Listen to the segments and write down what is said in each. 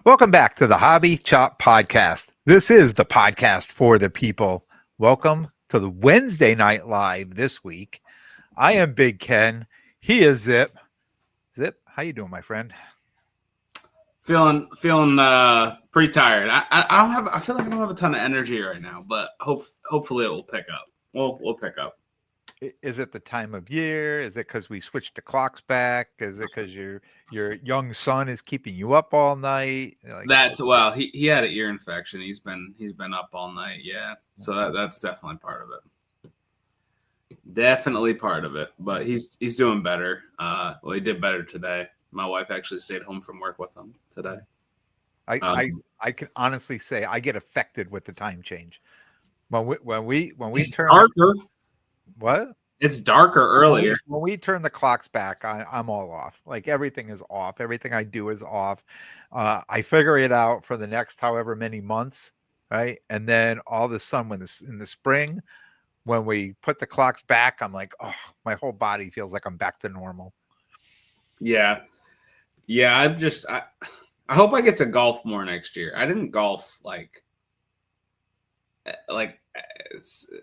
Welcome back to the Hobby Chop Podcast. This is the podcast for the people. Welcome to the Wednesday Night Live this week. I am Big Ken. He is Zip. Zip, how you doing, my friend? Feeling pretty tired. I feel like I don't have a ton of energy right now, but hopefully it will pick up. We'll pick up. Is it the time of year? Is it because we switched the clocks back? Is it because your young son is keeping you up all night? He had an ear infection. He's been up all night. Yeah, so that's definitely part of it. Definitely part of it. But he's doing better. He did better today. My wife actually stayed home from work with him today. I can honestly say I get affected with the time change. When we turn darker. What? It's darker earlier. When we turn the clocks back, I'm all off. Like everything is off. Everything I do is off. I figure it out for the next however many months, right? And then all of a sudden, in the spring, when we put the clocks back, I'm like, oh, my whole body feels like I'm back to normal. Yeah. I hope I get to golf more next year. I didn't golf like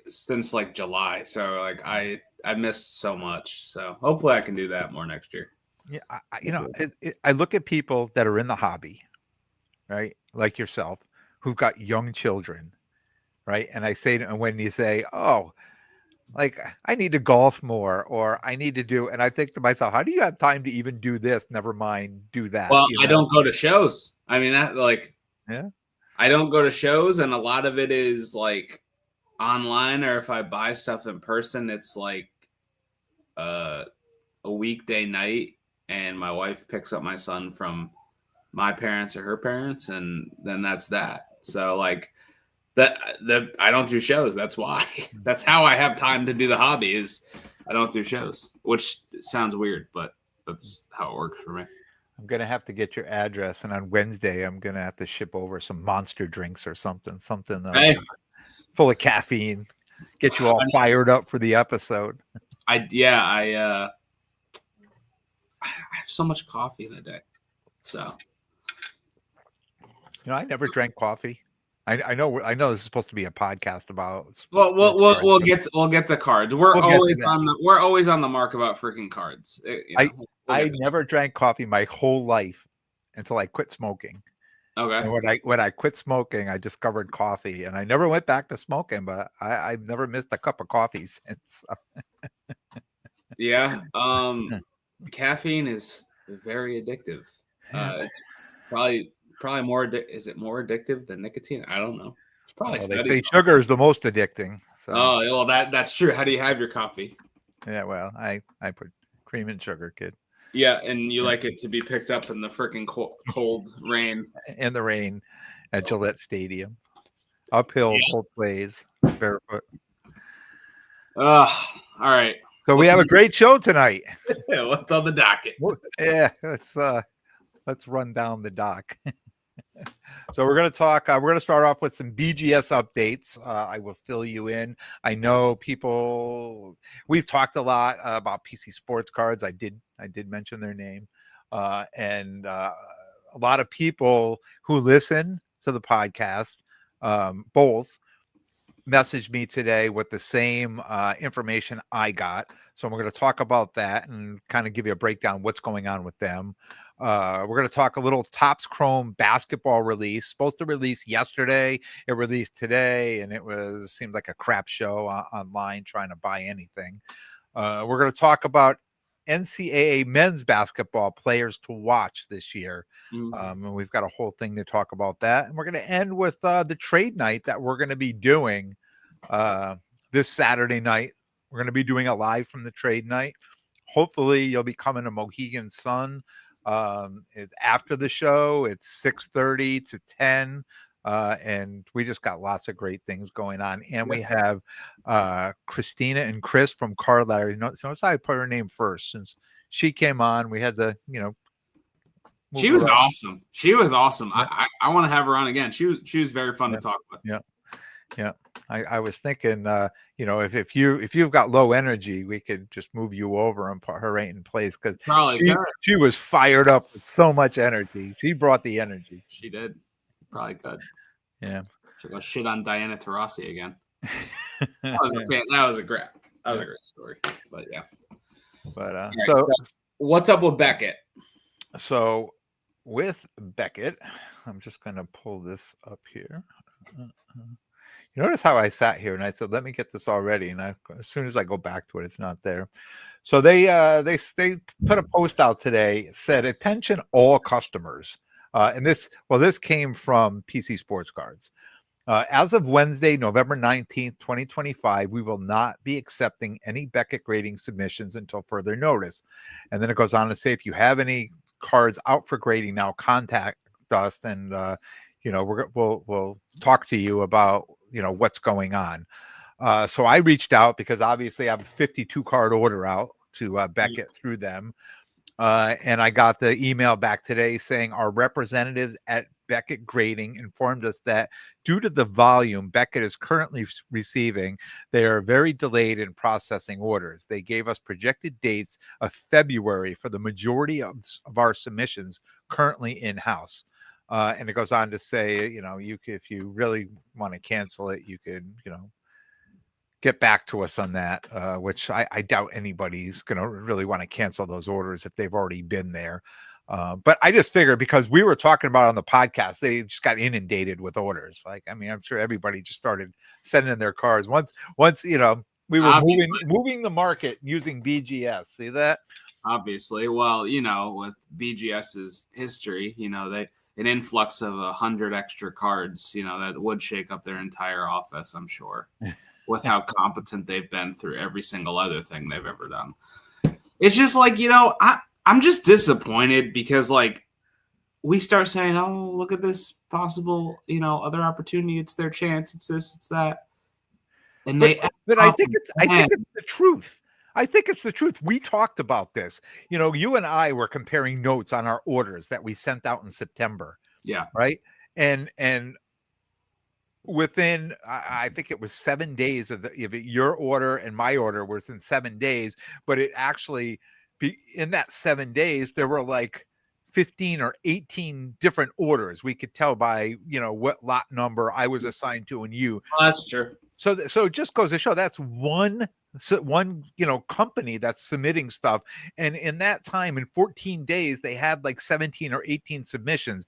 since like July, so like I missed so much. So hopefully I can do that more next year. Yeah, I look at people that are in the hobby, right, like yourself, who've got young children, right, and I say, and when you say, oh, like I need to golf more, or I need to do, and I think to myself, how do you have time to even do this? Never mind, do that. Well, I don't go to shows. I mean, yeah, I don't go to shows, and a lot of it is like online, or if I buy stuff in person, it's like a weekday night, and my wife picks up my son from my parents or her parents, and then that's that. So like that I don't do shows. That's why. That's how I have time to do the hobby, is I don't do shows, which sounds weird, but that's how it works for me. I'm gonna have to get your address, and on Wednesday I'm gonna have to ship over some monster drinks or something Hey. Full of caffeine, get you all fired up for the episode. I have so much coffee in a day. So, I never drank coffee. I know this is supposed to be a podcast about. Well, we'll get to cards. We're always on the mark about freaking cards. I never drank coffee my whole life until I quit smoking. Okay. And when I quit smoking, I discovered coffee, and I never went back to smoking. But I've never missed a cup of coffee since. Yeah. Caffeine is very addictive. It's probably more. Is it more addictive than nicotine? I don't know. It's probably. They say sugar is the most addicting. So. Oh well, that's true. How do you have your coffee? Yeah, well, I put cream and sugar, kid. Yeah, and you like it to be picked up in the freaking cold rain. In the rain at Gillette Stadium. Uphill both ways, barefoot. All right. So we have a great show tonight. Yeah, what's on the docket? Yeah, let's run down the dock. So we're going to talk. We're going to start off with some BGS updates. I will fill you in. I know we've talked a lot about PC Sports Cards. I did mention their name, and a lot of people who listen to the podcast both messaged me today with the same information I got. So we're going to talk about that and kind of give you a breakdown what's going on with them. We're going to talk a little TOPPS Chrome basketball release. Supposed to release yesterday. It released today, and seemed like a crap show online trying to buy anything. We're going to talk about NCAA Men's Basketball Players to watch this year. And we've got a whole thing to talk about that. And we're going to end with the trade night that we're going to be doing this Saturday night. We're going to be doing a live from the trade night. Hopefully you'll be coming to Mohegan Sun after the show. It's 6:30 to 10. And we just got lots of great things going on. And we have Christina and Chris from Carlisle. So I put her name first since she came on. We had the, she was awesome. She was awesome. I want to have her on again. She was very fun to talk with. Yeah. I was thinking, if you've got low energy, we could just move you over and put her right in place because Probably could. she was fired up with so much energy. She brought the energy. She did. Probably could. Yeah. Should go shit on Diana Taurasi again. That was a great story. But yeah. But right, so what's up with Beckett? So with Beckett, I'm just going to pull this up here. You notice how I sat here and I said, let me get this already. And as soon as I go back to it, it's not there. So they put a post out today, said, attention all customers. And this came from PC Sports Cards. As of Wednesday, November 19th, 2025, we will not be accepting any Beckett grading submissions until further notice. And then it goes on to say, if you have any cards out for grading now, contact us and, we'll talk to you about, what's going on. So I reached out because obviously I have a 52 card order out to Beckett through them. And I got the email back today saying our representatives at Beckett Grading informed us that due to the volume Beckett is currently receiving, they are very delayed in processing orders. They gave us projected dates of February for the majority of our submissions currently in-house. And it goes on to say, if you really want to cancel it, you could, get back to us on that, which I doubt anybody's going to really want to cancel those orders if they've already been there. But I just figured because we were talking about on the podcast, they just got inundated with orders. I'm sure everybody just started sending in their cards once, we were moving the market using BGS. See that? Obviously. Well, with BGS's history, an influx of 100 extra cards, that would shake up their entire office, I'm sure. With how competent they've been through every single other thing they've ever done. It's just I'm just disappointed because we start saying, oh, look at this possible, other opportunity. It's their chance. It's this, it's that. And but I think it's the truth. I think it's the truth. We talked about this. You and I were comparing notes on our orders that we sent out in September. Yeah. Right. And within, I think it was 7 days of your order and my order was in 7 days, but it actually in that 7 days, there were 15 or 18 different orders. We could tell by, what lot number I was assigned to and you. Well, that's true. So it just goes to show that's one company that's submitting stuff. And in that time, in 14 days, they had 17 or 18 submissions.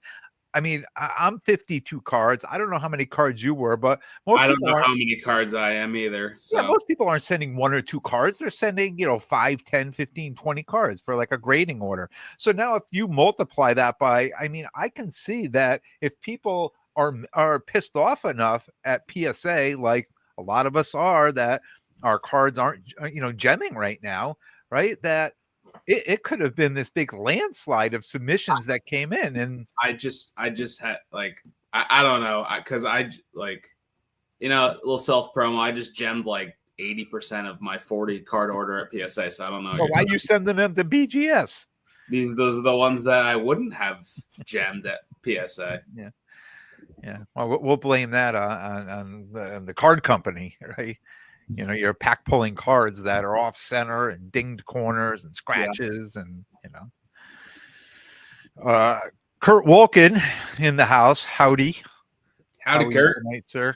I'm 52 cards. I don't know how many cards you were, but I don't know how many cards I am either. So. Yeah, most people aren't sending 1 or 2 cards. They're sending, 5, 10, 15, 20 cards for a grading order. So now if you multiply that by, I can see that if people are pissed off enough at PSA, like a lot of us are, that our cards aren't, gemming right now, right? That it could have been this big landslide of submissions that came in. And I just had I don't know, because a little self promo. I just gemmed 80% of my 40 card order at PSA. So I don't know. So why are you sending them to BGS? Those are the ones that I wouldn't have gemmed at PSA. Yeah. Well, we'll blame that on the card company, right? You're pack pulling cards that are off center and dinged corners and scratches. And, Kurt Wolkin in the house. Howdy, Kurt. Tonight, sir.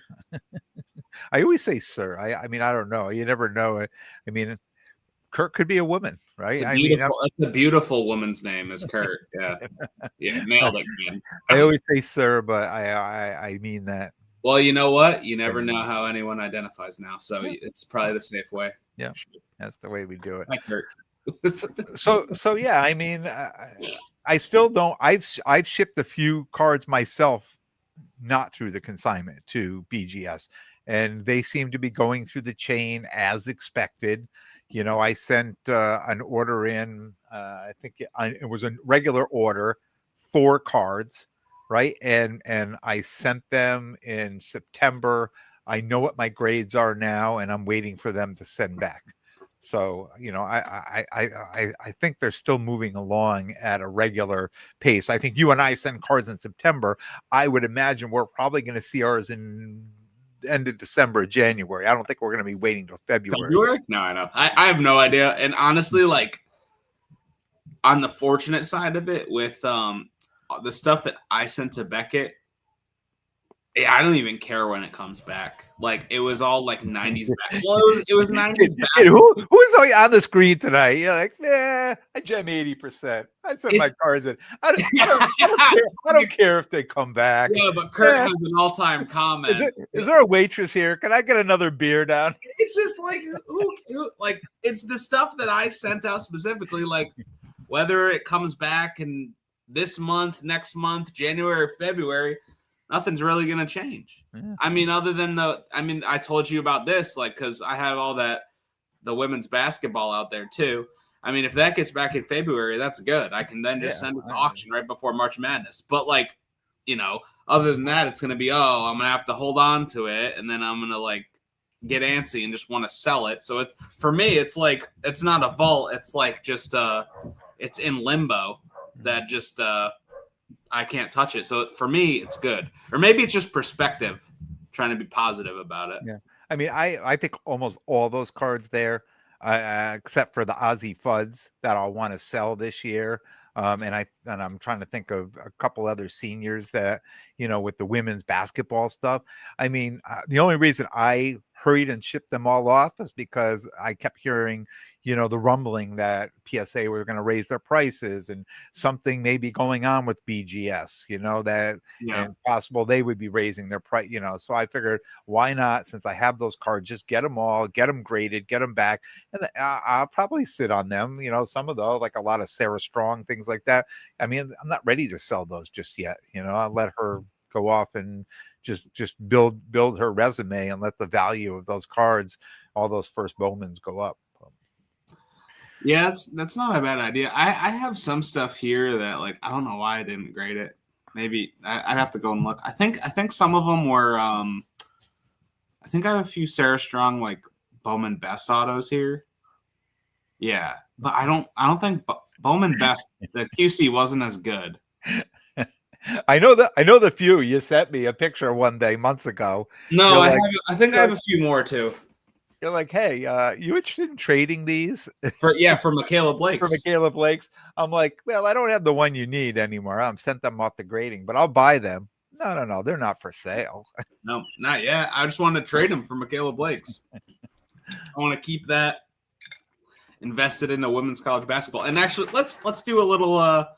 I always say sir. I don't know. You never know. Kurt could be a woman, right? It's a beautiful woman's name is Kurt. Yeah. Yeah. Nailed it, man. I always say sir, but I mean that. Well, you know what? You never know how anyone identifies now, so it's probably the safe way. Yeah, that's the way we do it. Hi, Kurt. So yeah. I still don't. I've shipped a few cards myself, not through the consignment to BGS, and they seem to be going through the chain as expected. I sent an order in. I think it was a regular order, 4 cards. Right. And I sent them in September. I know what my grades are now, and I'm waiting for them to send back. So, I think they're still moving along at a regular pace. I think you and I send cards in September. I would imagine we're probably going to see ours in end of December, January. I don't think we're going to be waiting till February. February? No, I know. I have no idea. And honestly, like on the fortunate side of it, with the stuff that I sent to Beckett, I don't even care when it comes back. Like it was all like 90s back. Well, it was 90s basketball. Who's on the screen tonight? You're like, nah, I gem 80%. I sent my cards in. I don't care if they come back. Yeah, but Kurt has an all-time comment. Is there a waitress here? Can I get another beer down? It's just like who like it's the stuff that I sent out specifically, like whether it comes back in this month, next month, January or February. Nothing's really going to change. Yeah. I mean, other than I told you about this, like, because I have all the women's basketball out there too. I mean, if that gets back in February, that's good. I can then just send it to auction right before March Madness. But like, other than that, it's going to be, I'm going to have to hold on to it. And then I'm going to like get antsy and just want to sell it. So for me, it's like, it's not a vault. It's like just, it's in limbo that just, I can't touch it. So for me, it's good. Or maybe it's just perspective, trying to be positive about it. Yeah. I mean, I think almost all those cards there, except for the Aussie Fuds that I'll want to sell this year. And I'm trying to think of a couple other seniors that, with the women's basketball stuff. I mean, the only reason I hurried and shipped them all off is because I kept hearing, the rumbling that PSA were going to raise their prices and something may be going on with BGS, and possible they would be raising their price, so I figured why not, since I have those cards, just get them all, get them graded, get them back. And I'll probably sit on them, some of those, like a lot of Sarah Strong, things like that. I mean, I'm not ready to sell those just yet. I'll let her go off and just build her resume and let the value of those cards, all those first Bowmans, go up. Yeah, that's not a bad idea. I have some stuff here that, like, I don't know why I didn't grade it. Maybe I'd have to go and look. I think some of them were. I think I have a few Sarah Strong like Bowman Best autos here. Yeah, but I don't think Bowman Best, the QC wasn't as good. I know the few you sent me a picture one day months ago. No, I think I have a few more too. You're like, hey, you interested in trading these? For Michaela Blake's. For Michaela Blake's. I'm like, well, I don't have the one you need anymore. I'm sent them off the grading, but I'll buy them. No, they're not for sale. No, not yet. I just wanted to trade them for Michaela Blake's. I want to keep that invested in a women's college basketball. And actually, let's do a little a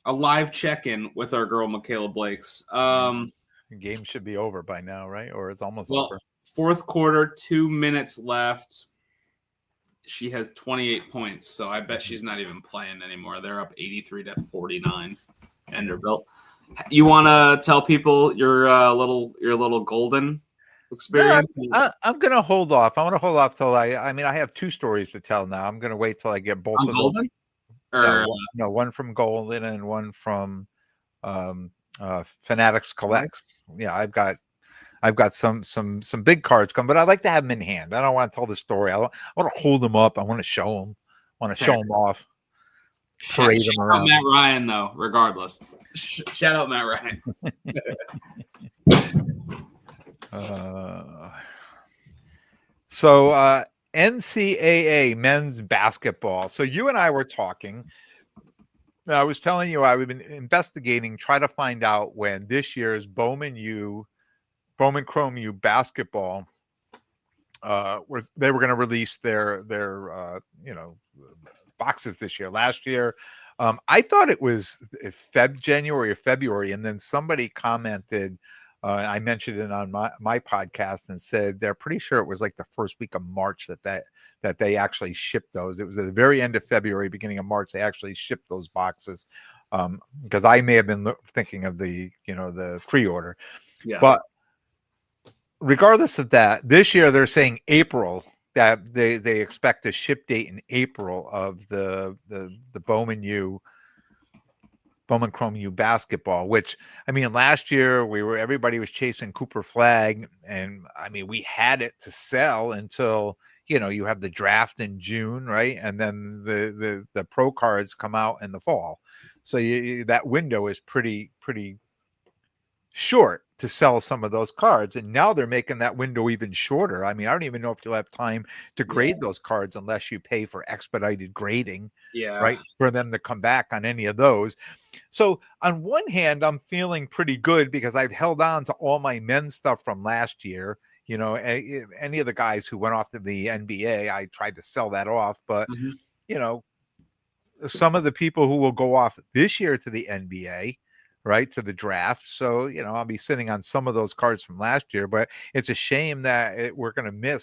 live check-in with our girl Michaela Blake's. The game should be over by now, right? Or it's almost over. Fourth quarter, 2 minutes left. She has 28 points, so I bet she's not even playing anymore. They're up 83-49. Vanderbilt. You want to tell people your little golden experience? No, I'm going to hold off. I want to hold off till I have two stories to tell now. I'm going to wait till I get both of Golden? them. No, one from Golden and one from Fanatics Collects. Yeah, I've got some big cards coming, but I like to have them in hand. I don't want to tell the story. I want to hold them up. I want to show them. I want to show them off. Shout out Matt Ryan, though, regardless. Shout out Matt Ryan. So NCAA Men's Basketball. So you and I were talking. I was telling you I've been investigating, try to find out when this year's Bowman Chrome U basketball they were going to release their boxes this year. Last year, I thought it was January or February, and then somebody commented. I mentioned it on my podcast and said they're pretty sure it was like the first week of March that they actually shipped those. It was at the very end of February, beginning of March, they actually shipped those boxes. Because I may have been thinking of the pre-order, but regardless of that, this year they're saying April, that they expect a ship date in April of the Bowman Chrome U basketball, which, I mean, last year everybody was chasing Cooper Flag, and I mean, we had it to sell until, you have the draft in June, right? And then the pro cards come out in the fall. So that window is pretty short to sell some of those cards, and now they're making that window even shorter. I mean, I don't even know if you'll have time to grade those cards unless you pay for expedited grading, right, for them to come back on any of those. So on one hand, I'm feeling pretty good because I've held on to all my men's stuff from last year. You know, any of the guys who went off to the NBA, I tried to sell that off, but you know, some of the people who will go off this year to the NBA, right, to the draft. So, you know, I'll be sitting on some of those cards from last year, but it's a shame that we're going to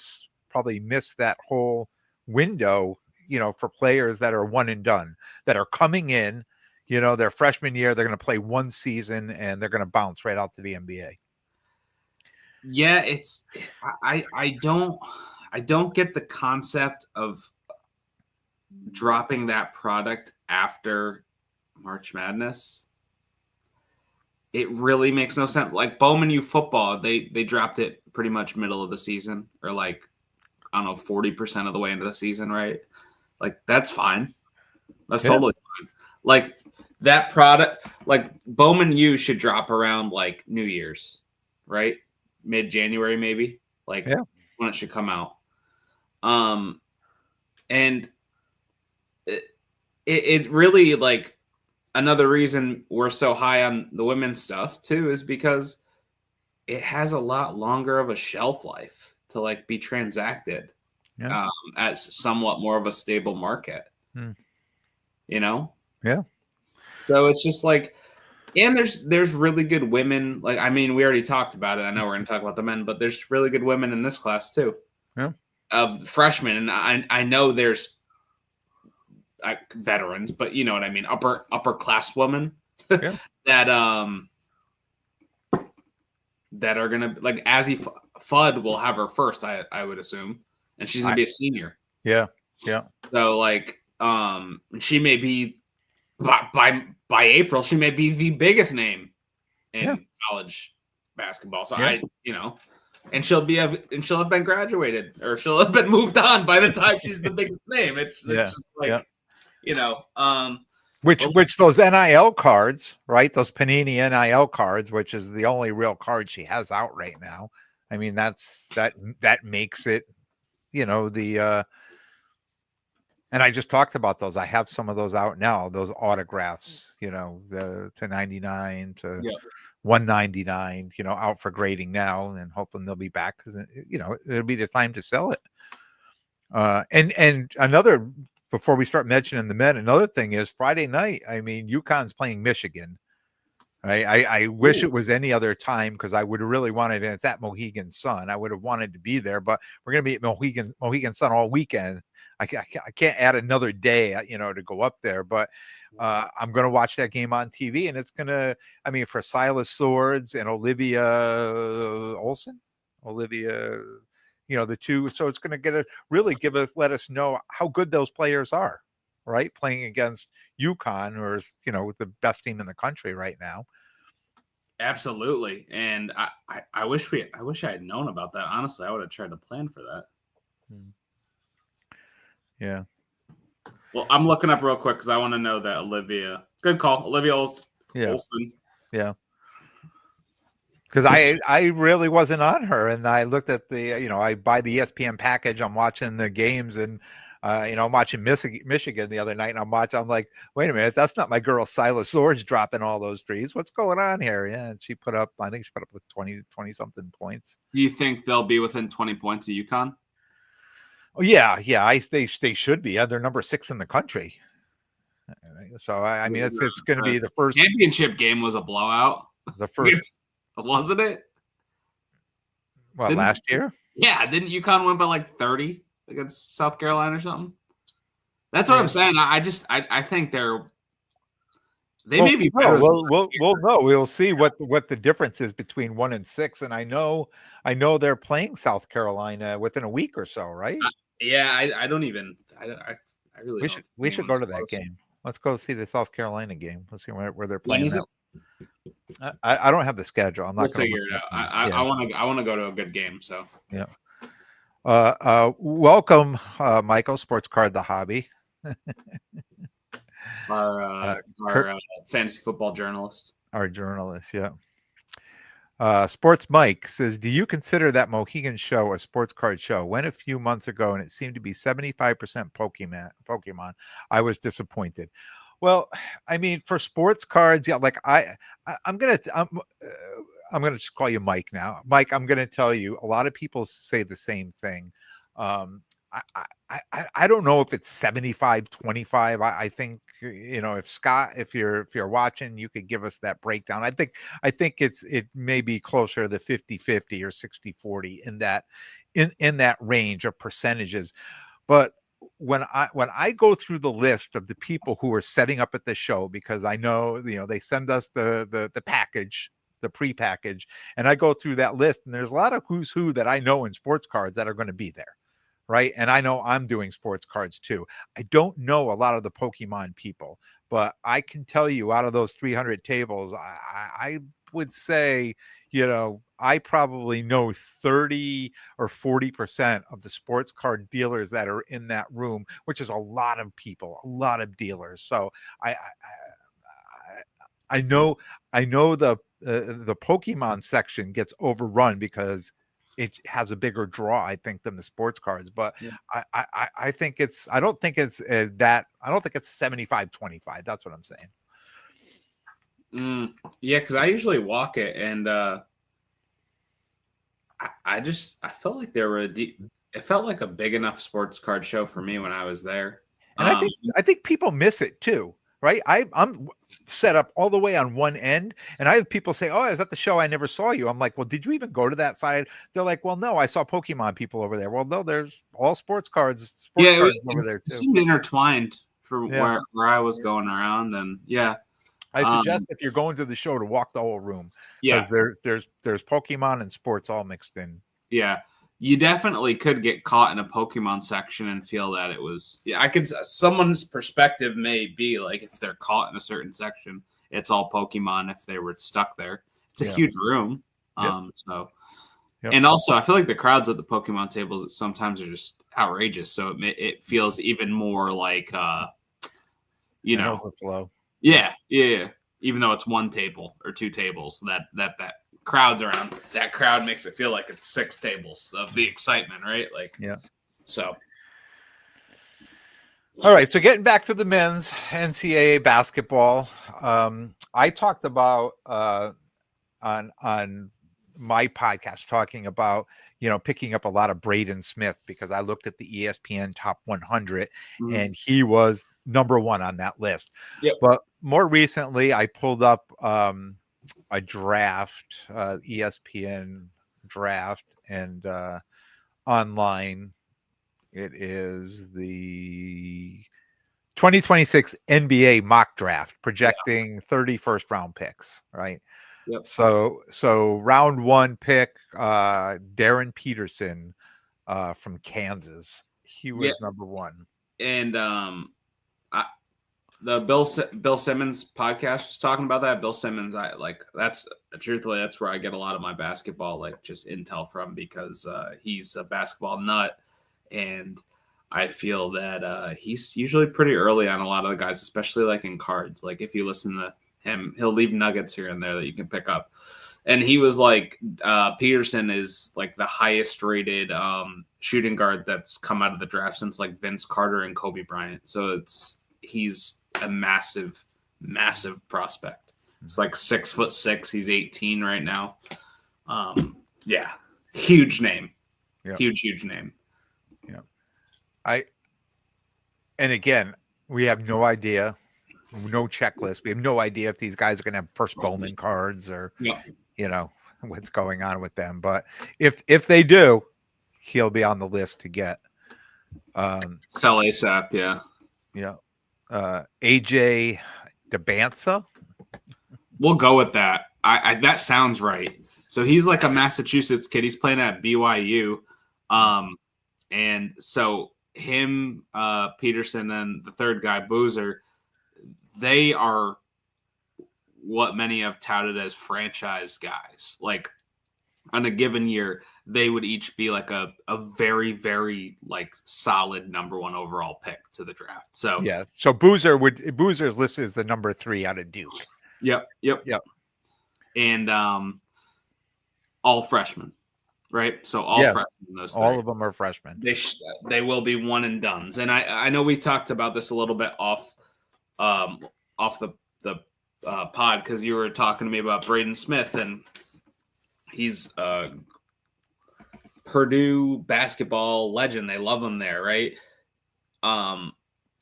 probably miss that whole window, you know, for players that are one and done, that are coming in, you know, their freshman year, they're going to play one season and they're going to bounce right out to the NBA. Yeah, I don't get the concept of dropping that product after March Madness. It really makes no sense. Like Bowman U football, they dropped it pretty much middle of the season, or like, I don't know, 40% of the way into the season, right? Like that's fine. That's totally fine. Like that product, like Bowman U should drop around like New Year's, right? Mid-January maybe, like when it should come out. And it really, like, another reason we're so high on the women's stuff too is because it has a lot longer of a shelf life to like be transacted as somewhat more of a stable market. You know? Yeah. So it's just like, and there's really good women. Like, I mean, we already talked about it. I know we're going to talk about the men, but there's really good women in this class too. Yeah. Of freshmen, and I know there's veterans, but you know what I mean, upper class women that are gonna, like, Azzy Fudd will have her first, I would assume, and she's gonna be a senior. Yeah. So like, she may be by April, she may be the biggest name in college basketball. So and she'll have been graduated, or she'll have been moved on by the time she's the biggest name. It's just like, which those NIL cards, right? Those Panini NIL cards, which is the only real card she has out right now. I mean, that makes it, and I just talked about those. I have some of those out now, those autographs, the to 99 to 199, out for grading now, and hoping they'll be back because, it'll be the time to sell it. And another, before we start mentioning the men, another thing is Friday night. I mean, UConn's playing Michigan. I wish it was any other time because I would have really wanted, and it's at Mohegan Sun. I would have wanted to be there, but we're going to be at Mohegan Sun all weekend. I can't add another day, to go up there, but I'm going to watch that game on TV, and it's going to, I mean, for Silas Swords and Olivia Olson, the two. So it's going to let us know how good those players are, right? Playing against UConn, or is, the best team in the country right now. Absolutely. And I wish I had known about that. Honestly, I would have tried to plan for that. Yeah. Well, I'm looking up real quick because I want to know that Olivia. Good call, Olivia Olson. Yeah. Because I really wasn't on her, and I looked at the, I buy the ESPN package. I'm watching the games, and I'm watching Michigan the other night, and I'm like, wait a minute, that's not my girl Silas Swords dropping all those threes. What's going on here? Yeah, and I think she put up like 20 something points. Do you think they'll be within 20 points of UConn? Oh yeah. They should be. Yeah, they're number 6 in the country. So I mean, it's going to be the first championship game was a blowout. The first, wasn't it? Well, last year. Yeah, didn't UConn win by like 30 against South Carolina or something? That's what I'm saying. I think they may be better. We'll know. We'll see what the difference is between 1 and 6. And I know they're playing South Carolina within a week or so, right? I don't even. I really. We should go to that game. Let's go see the South Carolina game. Let's see where they're playing. I don't have the schedule. I'm not going to figure it out. I want to go to a good game. So yeah. Welcome, Michael, Sports Card the Hobby. Our fantasy football journalist. Our journalist, yeah. Sports Mike says, do you consider that Mohegan show a sports card show? Went a few months ago and it seemed to be 75% Pokemon. I was disappointed. Well, I mean, for sports cards, yeah, like I'm gonna just call you Mike now. Mike, I'm gonna tell you, a lot of people say the same thing. I don't know if it's 75-25. I think, if Scott, if you're watching, you could give us that breakdown. I think it may be closer to the 50-50 or 60-40 in that range of percentages. But when I go through the list of the people who are setting up at the show, because I know, they send us the package, the pre-package, and I go through that list, and there's a lot of who's who that I know in sports cards that are going to be there. Right. And I know I'm doing sports cards too. I don't know a lot of the Pokemon people, but I can tell you, out of those 300 tables, I would say, I probably know 30 or 40% of the sports card dealers that are in that room, which is a lot of people, a lot of dealers. So I know the Pokemon section gets overrun because it has a bigger draw, I think, than the sports cards. But Yeah. I think I don't think it's 75-25. That's what I'm saying. Yeah, because I usually walk it, and I felt like it felt like a big enough sports card show for me when I was there. And I think people miss it too, right? I'm set up all the way on one end, and I have people say, "Oh, I was at the show. I never saw you." I'm like, "Well, did you even go to that side?" They're like, "Well, no, I saw Pokemon people over there." Well, no, there's all sports cards over there too. It seemed intertwined from where I was going around, and I suggest if you're going to the show to walk the whole room, because there's Pokemon and sports all mixed in. Yeah. You definitely could get caught in a Pokemon section and feel that it was, someone's perspective may be like, if they're caught in a certain section, it's all Pokemon if they were stuck there. It's a huge room. And also I feel like the crowds at the Pokemon tables sometimes are just outrageous. So it feels even more like, overflow. Yeah. Even though it's one table or two tables, that crowds around, that crowd makes it feel like it's 6 tables of the excitement, right? So all right, so getting back to the men's NCAA basketball, I talked about on my podcast, talking about picking up a lot of Braden Smith, because I looked at the ESPN top 100 and he was number 1 on that list. But more recently I pulled up a draft, ESPN draft, and online it is the 2026 NBA mock draft, projecting 30 first-round picks, right? So round 1 pick, Darren Peterson from Kansas. He was number 1. And the Bill Simmons podcast was talking about that. Bill Simmons, that's where I get a lot of my basketball, just intel from, because he's a basketball nut, and I feel that he's usually pretty early on a lot of the guys, especially in cards. If you listen to him, he'll leave nuggets here and there that you can pick up. And he was Peterson is the highest rated shooting guard that's come out of the draft since Vince Carter and Kobe Bryant. So he's a massive prospect. It's 6'6". He's 18 right now. Huge name. Huge name. And again, we have no idea, no checklist. We have no idea if these guys are going to have first Bowman cards or what's going on with them. But if they do, he'll be on the list to get. Sell ASAP. AJ DeBansa. We'll go with that. That sounds right. So he's a Massachusetts kid. He's playing at BYU. And so him, Peterson, and the third guy, Boozer, they are what many have touted as franchise guys. On a given year, they would each be a very, very solid number 1 overall pick to the draft. So so Boozer's listed as the number 3 out of Duke. Yep. And all freshmen, right? So all Yeah, freshmen. Those all three. of them are freshmen. They will be one and dones. And I know we talked about this a little bit off the pod because you were talking to me about Braden Smith, and he's a Purdue basketball legend. They love him there, right?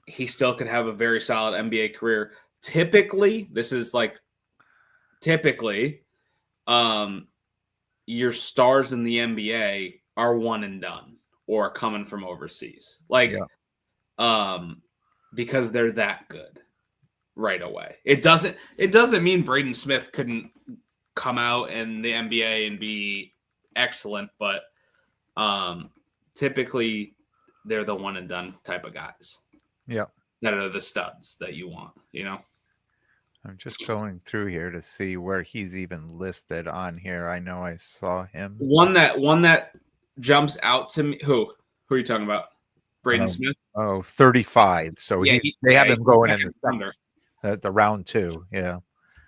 He still could have a very solid NBA career. Typically, your stars in the NBA are one and done or coming from overseas. Because they're that good right away. It doesn't mean Braden Smith couldn't come out in the NBA and be excellent, but typically they're the one and done type of guys. Yeah. That are the studs that you want, I'm just going through here to see where he's even listed on here. I know I saw him. One that jumps out to me. Who are you talking about? Braden Smith? 35. So yeah, they have him going in the round 2. Yeah.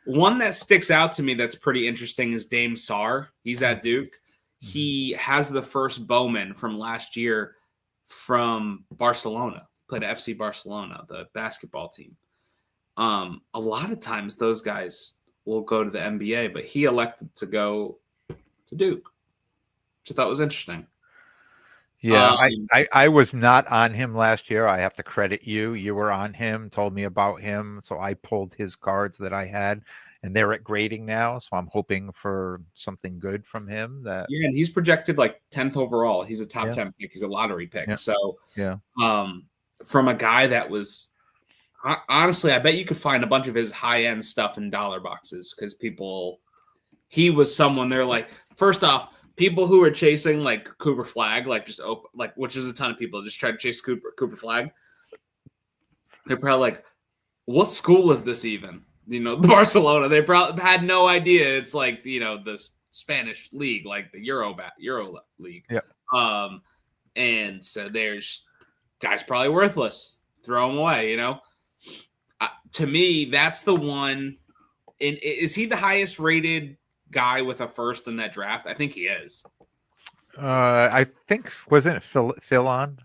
One that sticks out to me that's pretty interesting is Dame Sarr. He's at Duke. He has the first Bowman from last year from Barcelona. Played at FC Barcelona, the basketball team. A lot of times those guys will go to the NBA, but he elected to go to Duke, which I thought was interesting. Yeah, I was not on him last year. I have to credit you. You were on him, told me about him. So I pulled his cards that I had, and they're at grading now. So I'm hoping for something good from him. And he's projected like 10th overall. He's a top 10 pick. He's a lottery pick. Yeah. So from a guy that was honestly, I bet you could find a bunch of his high-end stuff in dollar boxes because he was someone they're like, first off, people who are chasing like Cooper Flag, which is a ton of people just try to chase Cooper Flag. They're probably like, what school is this even? Barcelona. They probably had no idea. It's like, the Spanish league, like the Euro league. Yeah. And so there's guys probably worthless. Throw them away, to me, that's the one. And is he the highest rated guy with a first in that draft? I think he is. I think wasn't it Philon?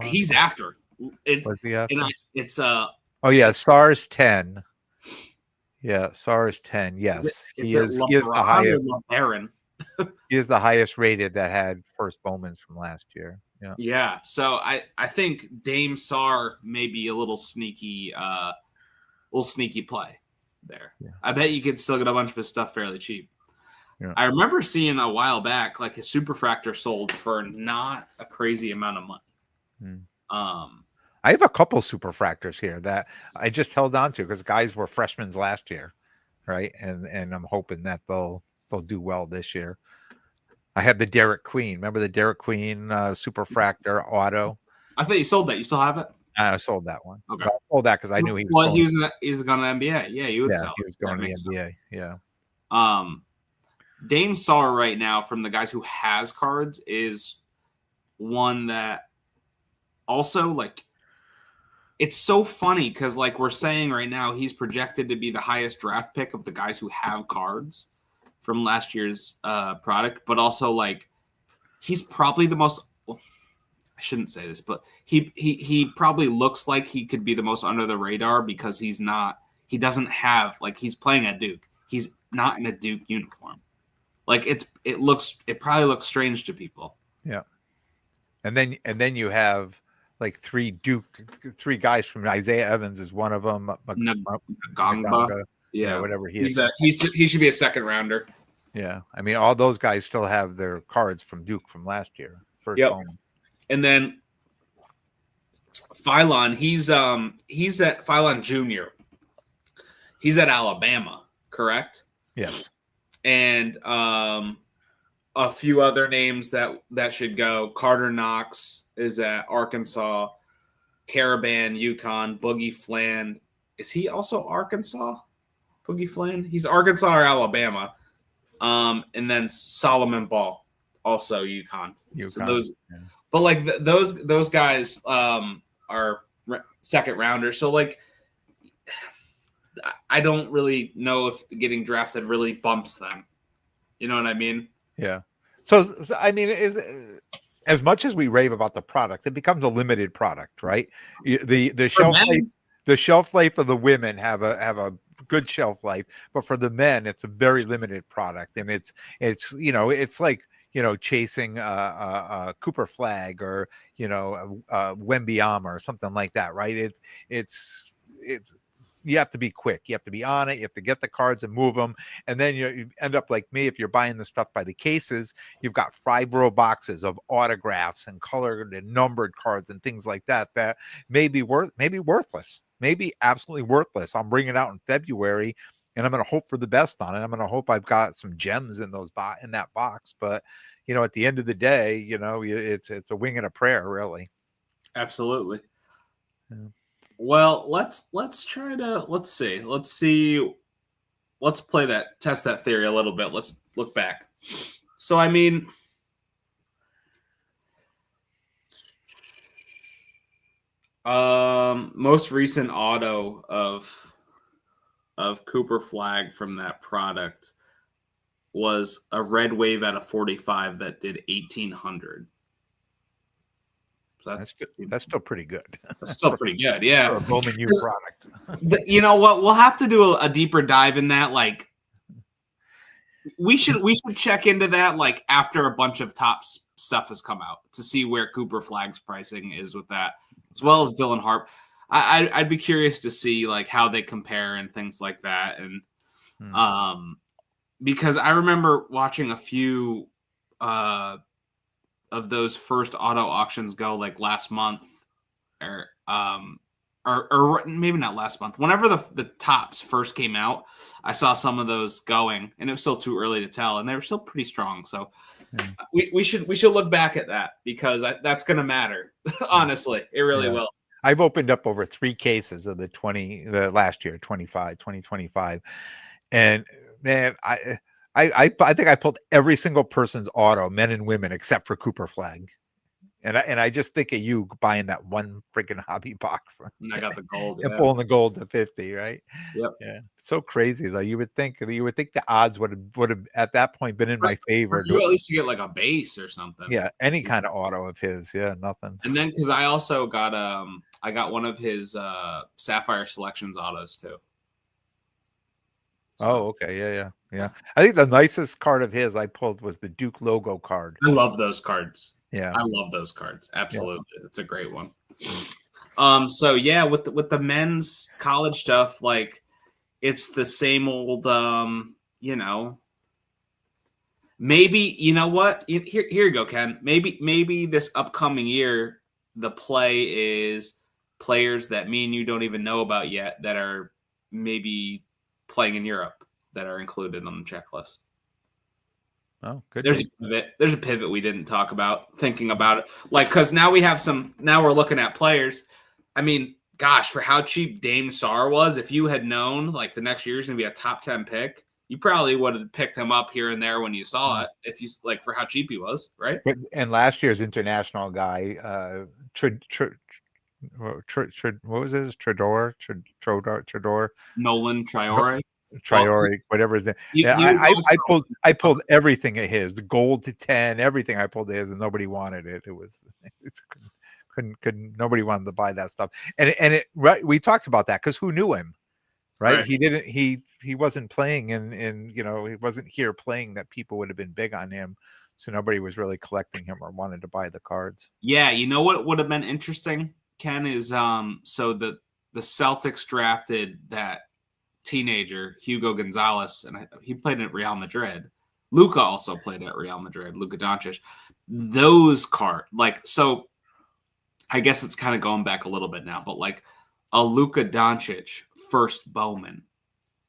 He's after. Was he after? It's Oh yeah, SARS 10. Yeah, SARS 10. Yes, he is the highest. He is the highest rated that had first Bowmans from last year. Yeah. Yeah. So I think Dame Sarr may be a little sneaky play there. Yeah. I bet you could still get a bunch of his stuff fairly cheap. Yeah. I remember seeing a while back like his Superfractor sold for not a crazy amount of money. I have a couple Superfractors here that I just held on to because guys were freshmen last year, right? And I'm hoping that they'll do well this year. I had the Derek Queen. Remember the Derek Queen Superfractor auto? I thought you sold that. You still have it? I sold that one. Okay. I sold that because I knew he was. Well, he's going to the NBA. Yeah, you would sell. He was going to the NBA. Yeah. Dame Sarr right now from the guys who has cards is one that also like it's so funny because like we're saying right now he's projected to be the highest draft pick of the guys who have cards from last year's product, but also like he's probably the most. Well, I shouldn't say this, but he probably looks like he could be the most under the radar because he's not. He doesn't have like he's playing at Duke. He's not in a Duke uniform. Like it probably looks strange to people. Yeah, and then you have like three guys from Isaiah Evans is one of them. Nganga. Yeah, whatever he is. He should be a second rounder. Yeah, I mean all those guys still have their cards from Duke from last year. First home. And then Philon, he's at Philon Jr. He's at Alabama, correct? Yes. And a few other names that should go. Carter Knox is at Arkansas. Caravan, UConn. Boogie Flan. Is he also Arkansas? Boogie Flan? He's Arkansas or Alabama. And then Solomon Ball, also UConn. So those, yeah. But like those guys are second rounders. So like, I don't really know if getting drafted really bumps them. You know what I mean? Yeah. So I mean, as much as we rave about the product, it becomes a limited product, right? The For shelf life, men, the shelf life of the women have a good shelf life, but for the men, it's a very limited product, and it's it's like chasing a Cooper Flag or a Wembyama or something like that, right? It's you have to be quick. You have to be on it. You have to get the cards and move them. And then you end up like me. If you're buying the stuff by the cases, you've got 5-row boxes of autographs and colored and numbered cards and things like that may be worthless, maybe absolutely worthless. I'm bringing it out in February, and I'm going to hope for the best on it. I'm going to hope I've got some gems in in that box. But at the end of the day, it's a wing and a prayer, really. absolutely. Yeah. Well, let's try to let's see. Let's test that theory a little bit. Let's look back. So I mean, most recent auto of Cooper Flag from that product was a red wave at a 45 that did 1,800. So that's still pretty good. That's still pretty good, yeah. For a Bowman U product. You know what? We'll have to do a deeper dive in that. Like, we should check into that like after a bunch of TOPPS stuff has come out to see where Cooper Flag's pricing is with that, as well as Dylan Harp. I'd be curious to see like how they compare and things like that, and because I remember watching a few of those first auto auctions go like last month, or maybe not last month. Whenever the TOPPS first came out, I saw some of those going, and it was still too early to tell, and they were still pretty strong. So we should look back at that, because that's going to matter. Honestly, it really will. I've opened up over 3 cases of the last year, 2025, and man, I think I pulled every single person's auto, men and women, except for Cooper Flag. And I just think of you buying that one freaking hobby box. And I got the gold. And pulling the gold to 50, right? Yep. Yeah. So crazy though. You would think the odds would have at that point been in my favor. You at least get like a base or something. Yeah, any kind of auto of his. Yeah, nothing. And then because I also got I got one of his Sapphire Selections autos too. So. Oh, okay. Yeah. I think the nicest card of his I pulled was the Duke logo card. I love those cards. Yeah, I love those cards. Absolutely, it's a great one. So yeah, with the men's college stuff, like it's the same old. Maybe you know what? Here you go, Ken. Maybe this upcoming year, the play is players that me and you don't even know about yet that are maybe playing in Europe that are included on the checklist. Oh, good. There's a pivot we didn't talk about, thinking about it. Like, because now we're looking at players. I mean, gosh, for how cheap Dame Sarr was, if you had known like the next year is going to be a top 10 pick, you probably would have picked him up here and there when you saw it, if you like, for how cheap he was, right? And last year's international guy, what was his? Tredor? Nolan Traore. Whatever his name. I pulled everything of his, the gold to 10, everything I pulled his, and nobody wanted it. Couldn't nobody wanted to buy that stuff. And we talked about that because who knew him, right? He wasn't playing in he wasn't here playing that people would have been big on him. So nobody was really collecting him or wanted to buy the cards. Yeah, you know what would have been interesting, Ken, is so the Celtics drafted that teenager Hugo Gonzalez, and he played at Real Madrid. Luka also played at Real Madrid. Luka Doncic. Those cards, like, so I guess it's kind of going back a little bit now, but like a Luka Doncic first Bowman,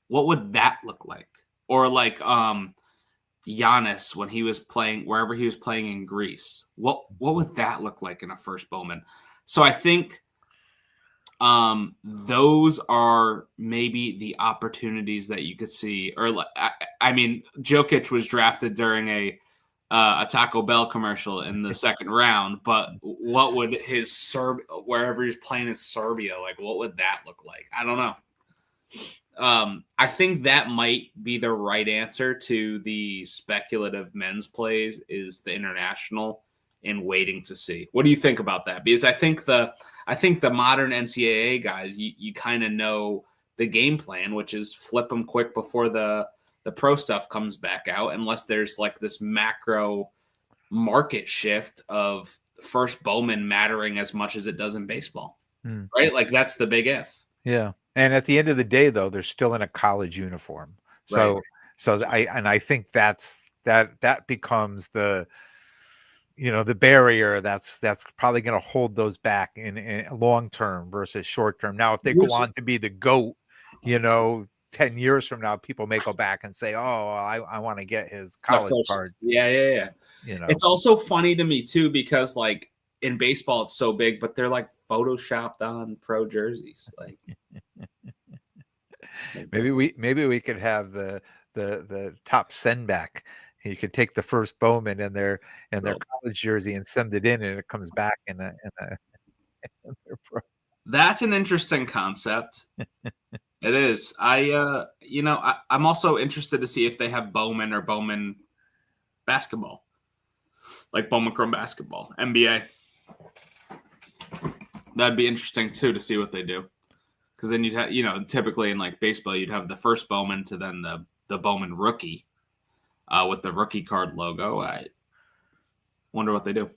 what would that look like? Or like Giannis when he was playing wherever he was playing in Greece, what would that look like in a first Bowman? So I think those are maybe the opportunities that you could see. Or like, I mean, Jokic was drafted during a Taco Bell commercial in the second round, but what would his wherever he's playing in Serbia, like what would that look like? I don't know. I think that might be the right answer to the speculative men's plays is the international and waiting to see. What do you think about that? Because I think the modern NCAA guys, you kind of know the game plan, which is flip them quick before the pro stuff comes back out, unless there's like this macro market shift of first Bowman mattering as much as it does in baseball, right? Like that's the big if. Yeah. And at the end of the day, though, they're still in a college uniform. So, Right. I think that becomes the barrier that's probably going to hold those back in long term versus short term. Now, if they go on to be the GOAT, 10 years from now, people may go back and say, "Oh, I want to get his college card." Yeah. It's also funny to me too because like in baseball, it's so big, but they're like photoshopped on pro jerseys. Like maybe we could have the top send back. You could take the first Bowman in their college jersey and send it in, and it comes back in their pro. That's an interesting concept. It is. I'm also interested to see if they have Bowman or Bowman basketball, like Bowman Chrome basketball, NBA. That'd be interesting too to see what they do, because then you'd have, typically in like baseball, you'd have the first Bowman to then the Bowman rookie with the rookie card logo. I wonder what they do.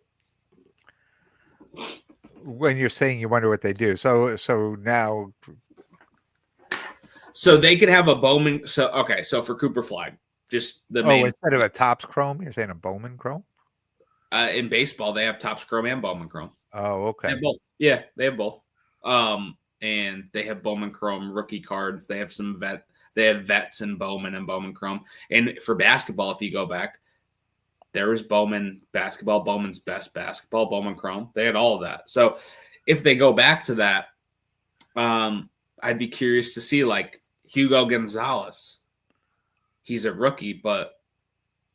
When you're saying you wonder what they do, so now. So they could have a Bowman. So for Cooper Flag, just the main. Instead of a TOPPS Chrome, you're saying a Bowman Chrome? In baseball, they have TOPPS Chrome and Bowman Chrome. Oh, okay. They have both. Yeah, they have both. And they have Bowman Chrome rookie cards. They have They have vets in Bowman and Bowman Chrome. And for basketball, if you go back, there was Bowman basketball, Bowman's best basketball, Bowman Chrome. They had all of that. So if they go back to that, I'd be curious to see like Hugo Gonzalez. He's a rookie, but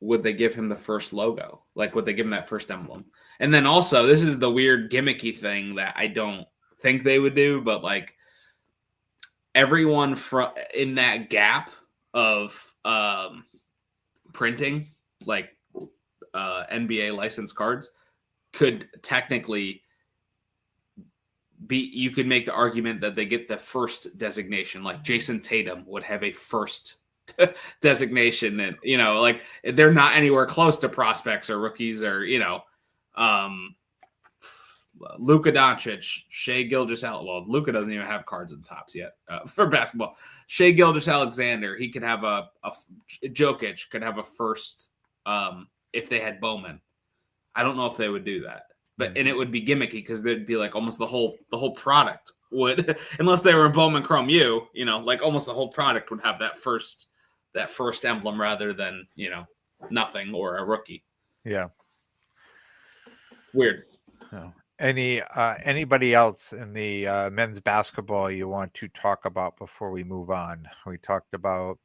would they give him the first logo? Like, would they give him that first emblem? And then also, this is the weird gimmicky thing that I don't think they would do, but like everyone in that gap of printing, like NBA licensed cards, could technically be. You could make the argument that they get the first designation, like Jason Tatum would have a first designation, and like they're not anywhere close to prospects or rookies or Luka Doncic, Shai Gilgeous-Alexander. Well, Luka doesn't even have cards in TOPPS yet for basketball. Shai Gilgeous-Alexander, he could have a Jokic could have a first if they had Bowman. I don't know if they would do that, and it would be gimmicky because there'd be like almost the whole product would, unless they were a Bowman Chrome U, like almost the whole product would have that first emblem rather than nothing or a rookie. Yeah. Weird. No. Anybody else in the men's basketball you want to talk about before we move on? We talked about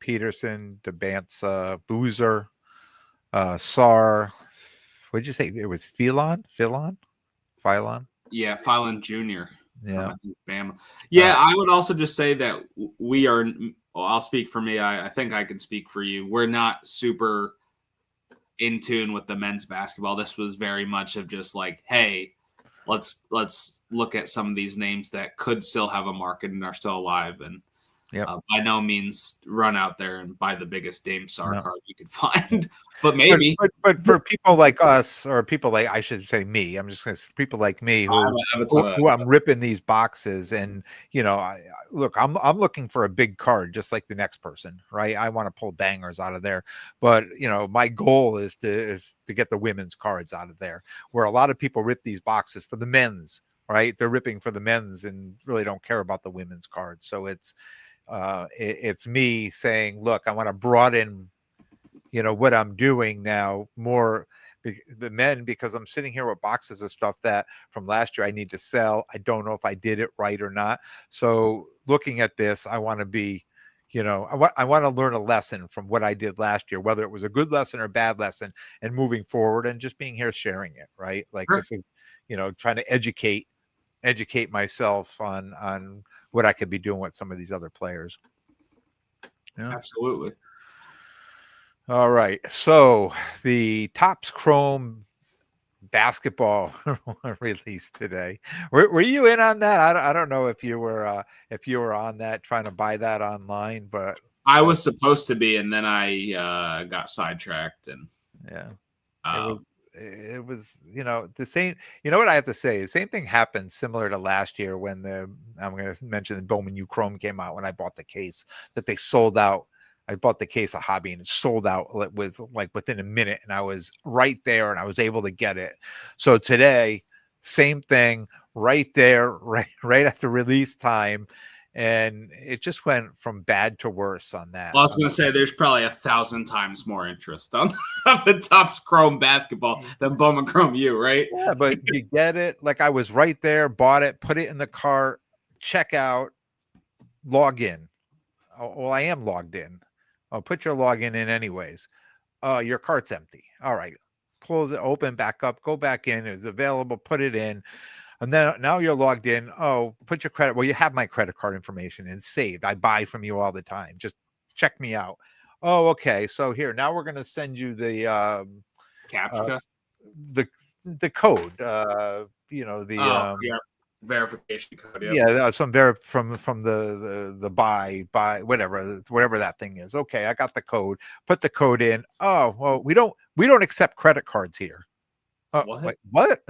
Peterson, DeBanza, Boozer, Sarr. What did you say? It was Philon? Yeah, Philon Jr. Yeah. Bama. Yeah, I would also just say that we are. Well, I'll speak for me. I think I can speak for you. We're not super in tune with the men's basketball. This was very much of just like, hey, let's look at some of these names that could still have a market and are still alive, and by no means run out there and buy the biggest Dame Sarr card you could find. But maybe. But for people like us, or people like, I should say me, I'm just going to say people like me who I'm ripping these boxes, and look, I'm looking for a big card just like the next person, right? I want to pull bangers out of there, but my goal is to get the women's cards out of there, where a lot of people rip these boxes for the men's, right? They're ripping for the men's and really don't care about the women's cards. So it's me saying, look, I want to broaden, what I'm doing now more the men, because I'm sitting here with boxes of stuff that from last year I need to sell. I don't know if I did it right or not. So looking at this, I want to be, I want to learn a lesson from what I did last year, whether it was a good lesson or bad lesson, and moving forward and just being here sharing it, right? Like This is, trying to educate myself on what I could be doing with some of these other players. Yeah. Absolutely. All right. So the TOPPS Chrome basketball release today. Were you in on that? I don't know if you were on that trying to buy that online, but I was supposed to be, and then I got sidetracked, and yeah, um, it was the same. You know what I have to say? The same thing happened similar to last year when I'm going to mention the Bowman U Chrome came out when I bought the case that they sold out. I bought the case of Hobby and it sold out with within a minute, and I was right there and I was able to get it. So today, same thing, right there, right at the release time, and it just went from bad to worse on that. I was going to say there's probably 1,000 times more interest on the TOPPS Chrome basketball than Bowman Chrome U, right? Yeah, but you get it. Like I was right there, bought it, put it in the cart, check out, log in. Oh, well, I am logged in. I'll put your login in anyways. Your cart's empty. All right. Close it, open back up, go back in. It's available, put it in. And then now you're logged in. Oh, put your credit. Well, you have my credit card information and saved. I buy from you all the time. Just check me out. Oh, okay. So here, now we're going to send you the CAPTCHA. The code. Verification code. Yep. Yeah, some from the buy whatever that thing is. Okay, I got the code. Put the code in. Oh, well, we don't accept credit cards here. What? Wait, what?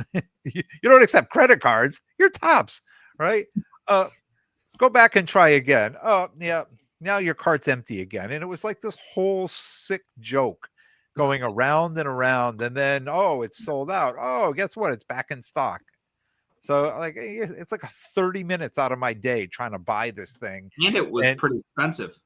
You don't accept credit cards? You're TOPPS, right? Go back and try again. Oh, yeah. Now your cart's empty again. And it was like this whole sick joke going around and around. And then, oh, it's sold out. Oh, guess what? It's back in stock. So like it's like 30 minutes out of my day trying to buy this thing. And it was pretty expensive.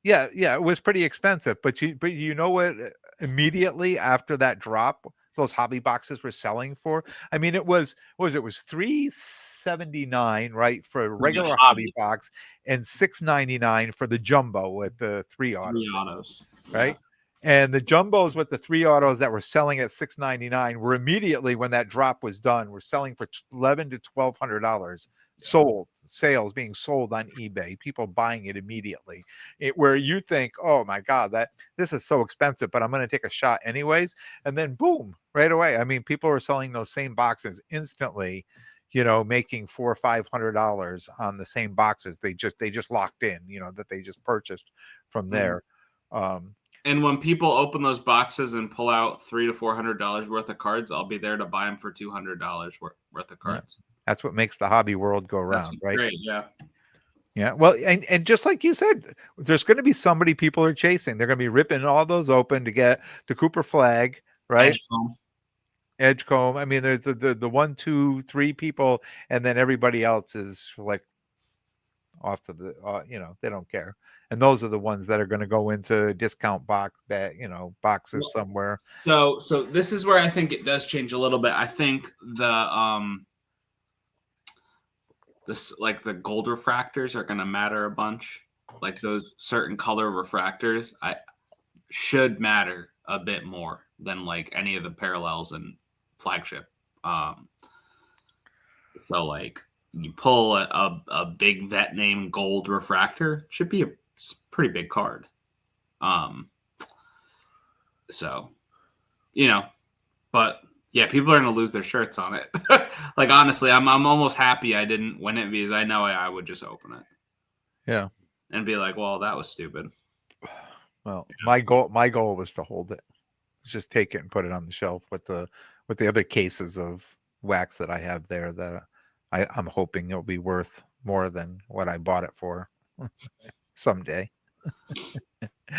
Yeah, it was pretty expensive. But you know what? Immediately after that drop, those hobby boxes were selling for. I mean, it was $379, right, for a regular hobby box, and $699 for the jumbo with the three autos. Right? Yeah. And the jumbos with the three autos that were selling at $699 were immediately, when that drop was done, were selling for $1,100 to $1,200. Sales being sold on eBay, people buying it immediately. Where you think, oh my God, this is so expensive, but I'm going to take a shot anyways. And then boom, right away. I mean, people are selling those same boxes instantly, making $400 or $500 on the same boxes. They just locked in, that they just purchased from there. And when people open those boxes and pull out $300 to $400 worth of cards, I'll be there to buy them for $200 worth of cards. Yeah. That's what makes the hobby world go around, right? Great, yeah. Yeah. Well, and just like you said, there's going to be somebody people are chasing. They're going to be ripping all those open to get the Cooper flag, right? Edgecomb. I mean, there's the 1, 2, 3 people, and then everybody else is like off to the they don't care. And those are the ones that are going to go into discount boxes somewhere. So this is where I think it does change a little bit. I think the gold refractors are going to matter a bunch. Like those certain color refractors, should matter a bit more than like any of the parallels and flagship. So like you pull a big vet name gold refractor, should be a pretty big card. But yeah, people are going to lose their shirts on it. Like, honestly, I'm almost happy I didn't win it because I know I would just open it. Yeah. And be like, well, that was stupid. Well, my goal was to hold it. Just take it and put it on the shelf with the other cases of wax that I have there that I'm hoping it'll be worth more than what I bought it for someday.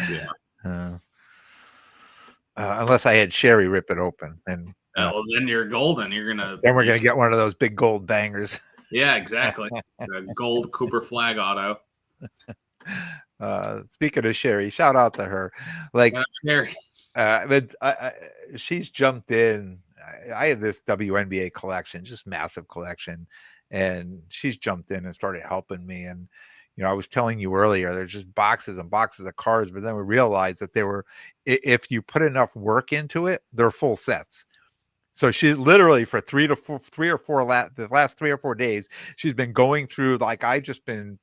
Yeah. Unless I had Sherry rip it open, and well, then you're golden. Then we're gonna get one of those big gold bangers. Yeah, exactly. The gold Cooper flag auto. Speaking of Sherry, shout out to her. Like, Sherry. But she's jumped in. I have this WNBA collection, just massive collection, and she's jumped in and started helping me. And I was telling you earlier, there's just boxes and boxes of cards, but then we realized that they were, if you put enough work into it, they're full sets. So she literally for the last 3 or 4 days, she's been going through, like, I just been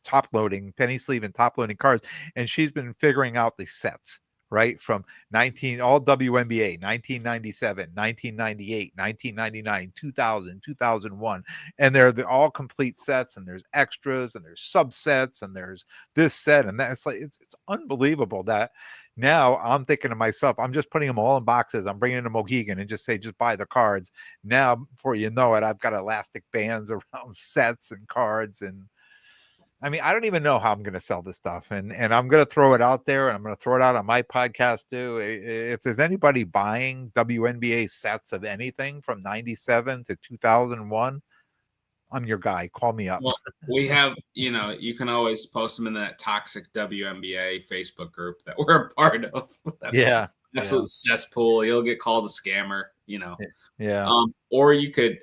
top loading, penny sleeve and top loading cards, and she's been figuring out the sets, right? From 19 all WNBA, 1997, 1998, 1999, 2000, 2001, and they're all complete sets, and there's extras and there's subsets and there's this set and that. It's like it's unbelievable that now I'm thinking to myself, I'm just putting them all in boxes. I'm bringing in a Mohegan and just say, just buy the cards. Now, before you know it, I've got elastic bands around sets and cards. And I mean, I don't even know how I'm going to sell this stuff, and I'm going to throw it out there, and I'm going to throw it out on my podcast too. If there's anybody buying WNBA sets of anything from 97 to 2001, I'm your guy. Call me up. Well, we have, you can always post them in that toxic WNBA Facebook group that we're a part of. Yeah. Absolute cesspool. You'll get called a scammer, Yeah. Or you could,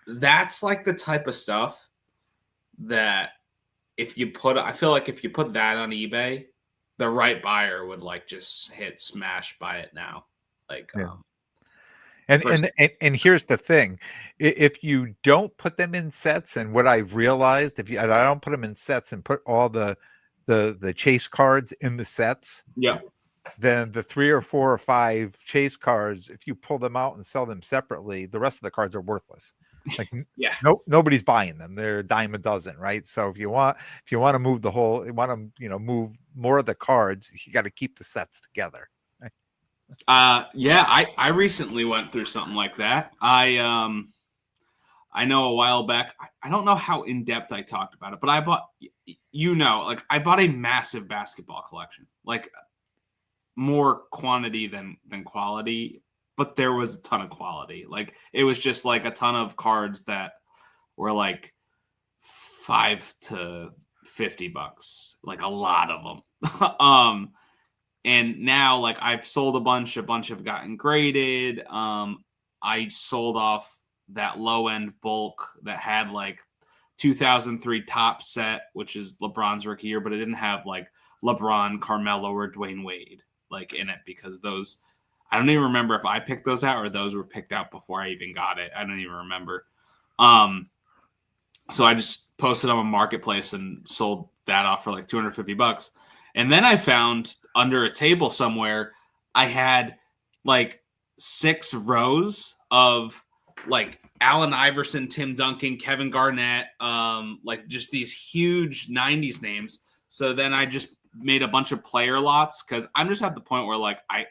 that's like the type of stuff that I feel like if you put that on eBay, the right buyer would like just hit smash buy it now. Like, And here's the thing, if you don't put them in sets, and what I've realized, I don't put them in sets and put all the chase cards in the sets, then the 3 or 4 or 5 chase cards, if you pull them out and sell them separately, the rest of the cards are worthless. Like, nobody's buying them. They're a dime a dozen, right? So if you want to move move more of the cards, you got to keep the sets together. I recently went through something like that. I know a while back, I don't know how in depth I talked about it, but I bought, I bought a massive basketball collection, like more quantity than quality, but there was a ton of quality. Like, it was just like a ton of cards that were like $5 to $50, like a lot of them. And now, like, I've sold a bunch have gotten graded. I sold off that low end bulk that had like 2003 TOPPS set, which is LeBron's rookie year, but it didn't have like LeBron, Carmelo, or Dwayne Wade like in it, because those, I don't even remember if I picked those out or those were picked out before I even got it. I don't even remember. So I just posted on a marketplace and sold that off for like $250. And then I found under a table somewhere, I had like 6 rows of like Allen Iverson, Tim Duncan, Kevin Garnett, like just these huge 90s names. So then I just made a bunch of player lots, because I'm just at the point where like I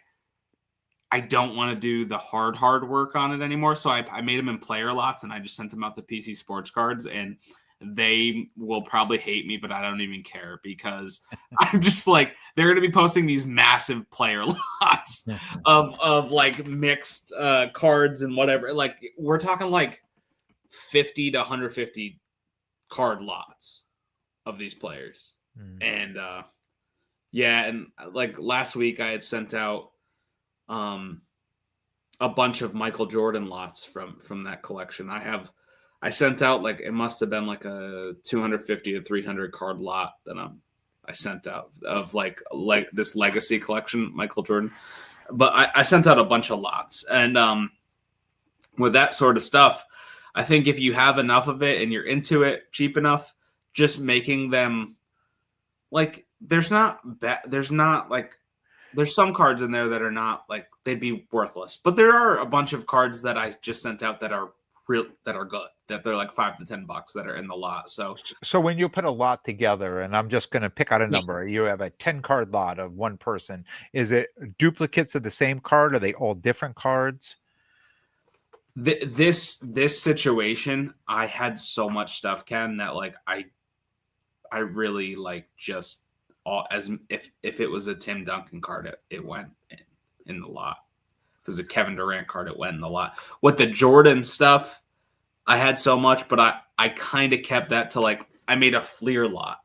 don't want to do the hard work on it anymore. So I made them in player lots, and I just sent them out to PC Sports Cards, and they will probably hate me, but I don't even care, because I'm just like, they're going to be posting these massive player lots of like mixed cards and whatever. Like, we're talking like 50 to 150 card lots of these players. And and like last week I had sent out a bunch of Michael Jordan lots from that collection. I sent out, like, it must have been like a 250 to 300 card lot that I sent out of like this legacy collection, Michael Jordan. But I sent out a bunch of lots. And with that sort of stuff, I think if you have enough of it and you're into it cheap enough, just making them like, there's some cards in there that are not like, they'd be worthless. But there are a bunch of cards that I just sent out that are good, that they're like $5 to $10 that are in the lot. So when you put a lot together, and I'm just going to pick out a number, you have a 10 card lot of one person. Is it duplicates of the same card? Are they all different cards? This situation, I had so much stuff, Ken, that like I really like just all, as if it was a Tim Duncan card, it went in the lot. If it was a Kevin Durant card, it went in the lot. With the Jordan stuff, I had so much, but I kind of kept that to like, I made a Fleer lot.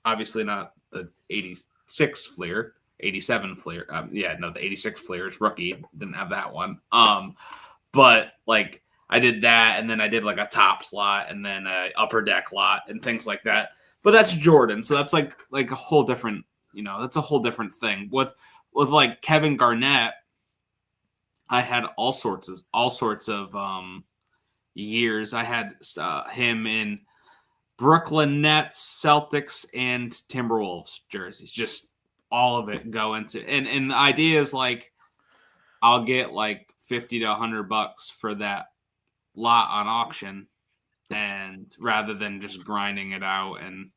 Obviously not the 86 Fleer, 87 Fleer. The 86 Fleer is rookie. Didn't have that one. But like I did that, and then I did like a TOPPS lot, and then a Upper Deck lot, and things like that. But that's Jordan, so that's like a whole different, that's a whole different thing. With like Kevin Garnett, I had all sorts of years. I had him in Brooklyn Nets, Celtics, and Timberwolves jerseys. Just all of it go into, and the idea is like I'll get like $50 to $100 for that lot on auction, and rather than just grinding it out, and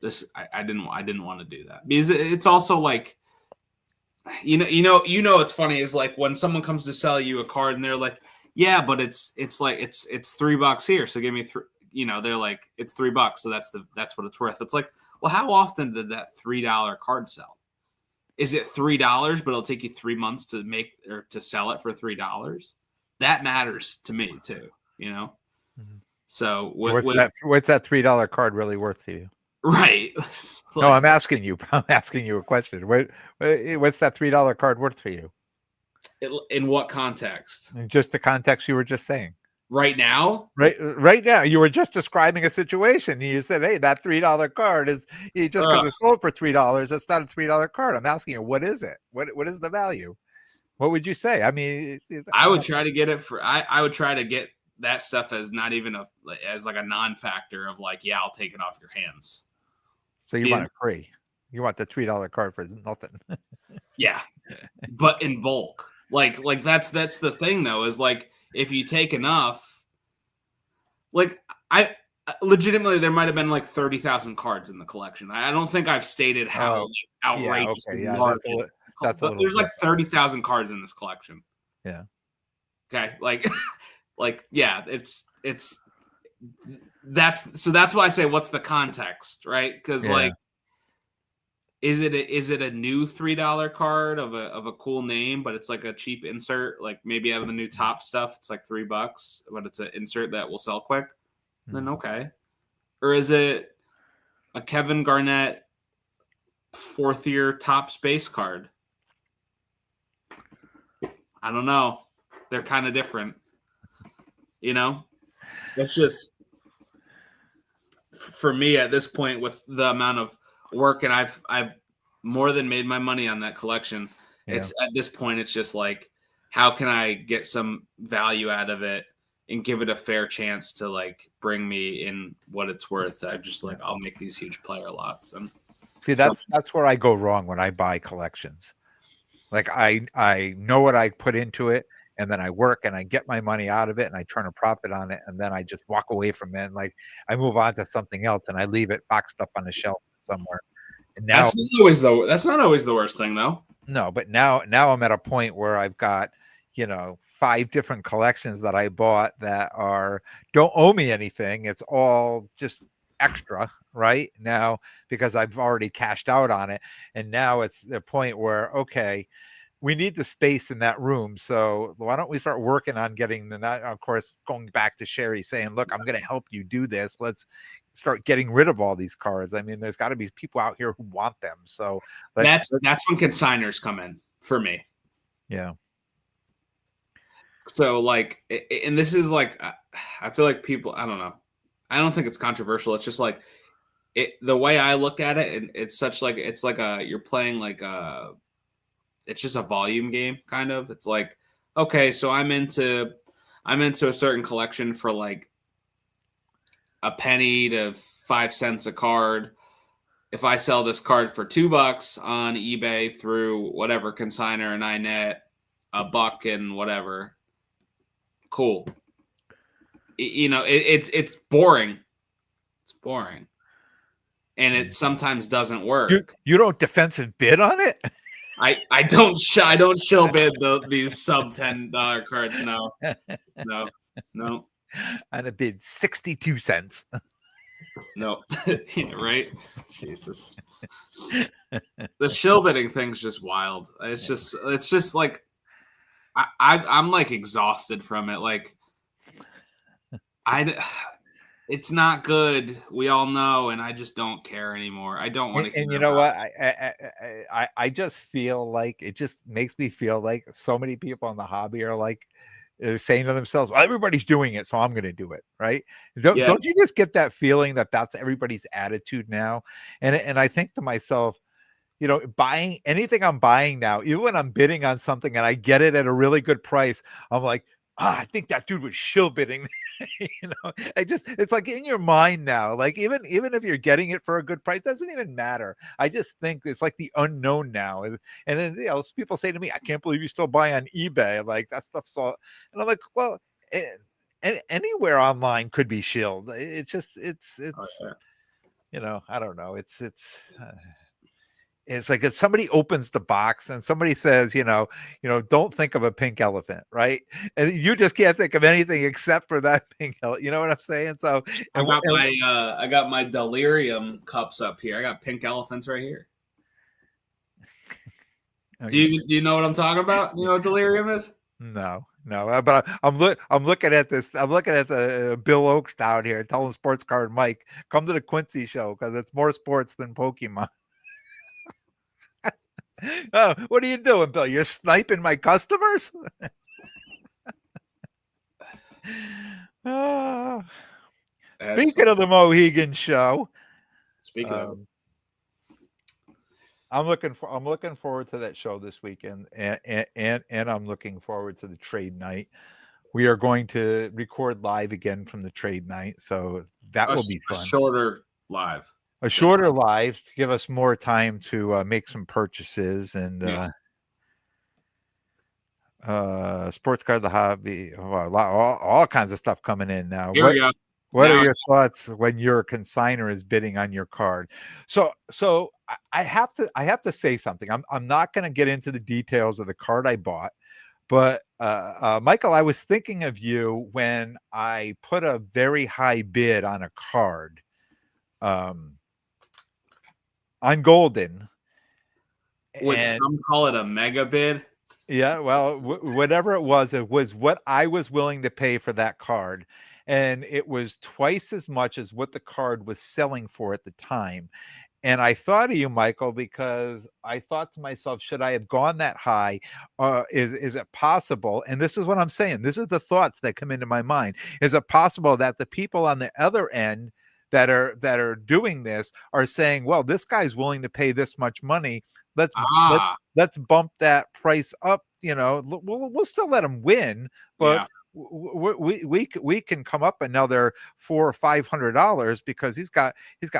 this I didn't want to do that, because it's also like it's funny is like when someone comes to sell you a card and they're like, yeah, but it's like it's $3 here, so give me three. They're like, it's $3, so that's what it's worth. It's like, well, how often did that $3 card sell? Is it $3, but it'll take you 3 months to make or to sell it for $3? That matters to me too, Mm-hmm. So what's that $3 card really worth to you? Right. No, I'm asking you a question. What's that $3 card worth for you? In what context? In just the context you were just saying. Right now? Right now. You were just describing a situation. You said, hey, that $3 card is just because it's sold for $3. That's not a $3 card. I'm asking you, what is it? What is the value? What would you say? I mean, I would try to get it for. I would try to get that stuff as not even as like a non-factor of like, yeah, I'll take it off your hands. So you want it free? You want the $3 card for nothing? Yeah, but in bulk. Like that's the thing though, is like if you take enough, like I legitimately there might have been like 30,000 cards in the collection. I don't think I've stated how outrageously large. But there's like 30,000 cards in this collection. Yeah. Okay. Like yeah, that's why I say what's the context, right? Because like, is it a new $3 card of a cool name, but it's like a cheap insert, like maybe out of the new top stuff, it's like $3, but it's an insert that will sell quick. Then okay. Or is it a Kevin Garnett 4th year TOPPS base card? I don't know. They're kind of different. It's just, for me at this point, with the amount of work, and I've more than made my money on that collection. Yeah. It's at this point, it's just like, how can I get some value out of it and give it a fair chance to like bring me in what it's worth? I'm just like, I'll make these huge player lots. And see, that's where I go wrong when I buy collections. Like I know what I put into it, and then I work and I get my money out of it and I turn a profit on it, and then I just walk away from it. And like I move on to something else and I leave it boxed up on the shelf somewhere. And now that's not always the worst thing though. No, but now I'm at a point where I've got 5 different collections that I bought that don't owe me anything. It's all just extra right now because I've already cashed out on it. And now it's the point where, okay, we need the space in that room. So why don't we start working on getting that? Of course, going back to Sherry saying, look, I'm going to help you do this. Let's start getting rid of all these cards. I mean, there's got to be people out here who want them. So that's when consigners come in for me. Yeah. So like, and this is like, I feel like people, I don't know. I don't think it's controversial. It's just like the way I look at it, and it's such like, it's like you're playing like it's just a volume game kind of. It's like, okay, so I'm into a certain collection for like a penny to 5 cents a card. If I sell this card for $2 on eBay through whatever consigner and I net $1 and whatever, cool. It's boring. It's boring, and it sometimes doesn't work. You don't defensive bid on it. I don't shill bid these sub $10 cards. No. I'd have bid 62 cents. No, right? Jesus. The shill bidding thing's just wild. It's just like I'm like exhausted from it. Like it's not good. We all know, and I just don't care anymore. I don't want to. And you know what? I just feel like it just makes me feel like so many people in the hobby are like, they're saying to themselves, well, everybody's doing it, so I'm going to do it. Right. Don't you just get that feeling that that's everybody's attitude now? And I think to myself, buying anything I'm buying now, even when I'm bidding on something and I get it at a really good price, I'm like, I think that dude was shill bidding. It's like in your mind now, like even if you're getting it for a good price, doesn't even matter. I just think it's like the unknown now. And then, people say to me, I can't believe you still buy on eBay. Like that stuff's all, and I'm like, well, anywhere online could be shilled. Oh, yeah. I don't know. It's like if somebody opens the box and somebody says, don't think of a pink elephant, right? And you just can't think of anything except for that pink elephant. You know what I'm saying? So I got my delirium cups up here. I got pink elephants right here. Do you know what I'm talking about? You know what delirium is? No, but I'm looking at this. I'm looking at the Bill Oakes down here telling Sports Card Mike, come to the Quincy show because it's more sports than Pokemon. Oh, what are you doing, Bill? You're sniping my customers? Speaking of the Mohegan show, I'm looking forward to that show this weekend, and I'm looking forward to the trade night. We are going to record live again from the trade night, so that will be fun. A shorter live to give us more time to make some purchases and Sports Card, the hobby, all kinds of stuff coming in now. What are your thoughts when your consignor is bidding on your card? So I have to say something. I'm not going to get into the details of the card I bought, but Michael, I was thinking of you when I put a very high bid on a card. On Golden, which some call it a mega bid. Yeah, well, whatever it was what I was willing to pay for that card, and it was twice as much as what the card was selling for at the time. And I thought of you, Michael, because I thought to myself, should I have gone that high? Is it possible? And this is what I'm saying. This is the thoughts that come into my mind. Is it possible that the people on the other end that are doing this are saying, well, this guy's willing to pay this much money. Let's bump that price up. We'll still let him win, but we can come up another $400 or $500 because he's got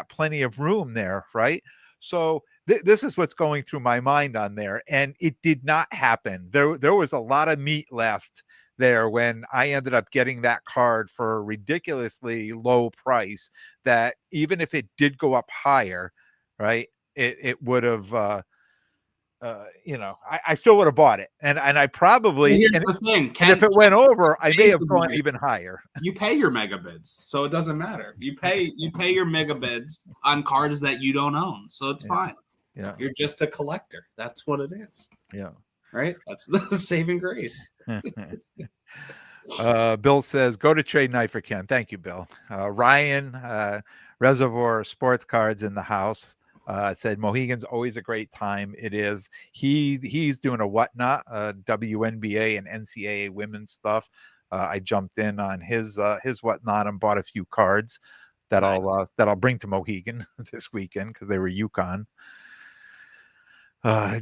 plenty of room there, right? So this is what's going through my mind on there, and it did not happen. There was a lot of meat left there when I ended up getting that card for a ridiculously low price, that even if it did go up higher, right, it would have I still would have bought it, and I probably, here's the thing, and if it went over, I may have gone even higher. You pay your mega bids, so it doesn't matter. You pay your mega bids on cards that you don't own, so it's fine. Yeah, you're just a collector. That's what it is. Yeah. Right? That's the saving grace. Bill says, go to trade night for Ken. Thank you, Bill. Ryan, Reservoir Sports Cards in the house, said Mohegan's always a great time. It is. He's doing a whatnot, WNBA and NCAA women's stuff. I jumped in on his whatnot and bought a few cards that I'll bring to Mohegan this weekend because they were UConn.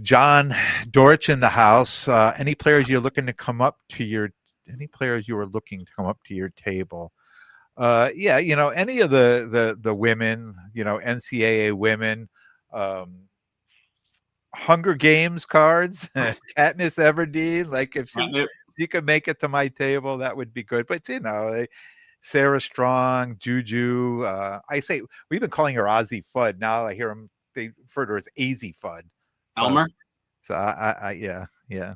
John Dortch in the house. Any players you were looking to come up to your table? Yeah, any of the women, NCAA women, Hunger Games cards, Katniss Everdeen. Like if you could make it to my table, that would be good. But Sarah Strong, Juju. I say we've been calling her Ozzy Fudd. Now I hear they refer to her as AZ Fudd. Elmer. So yeah.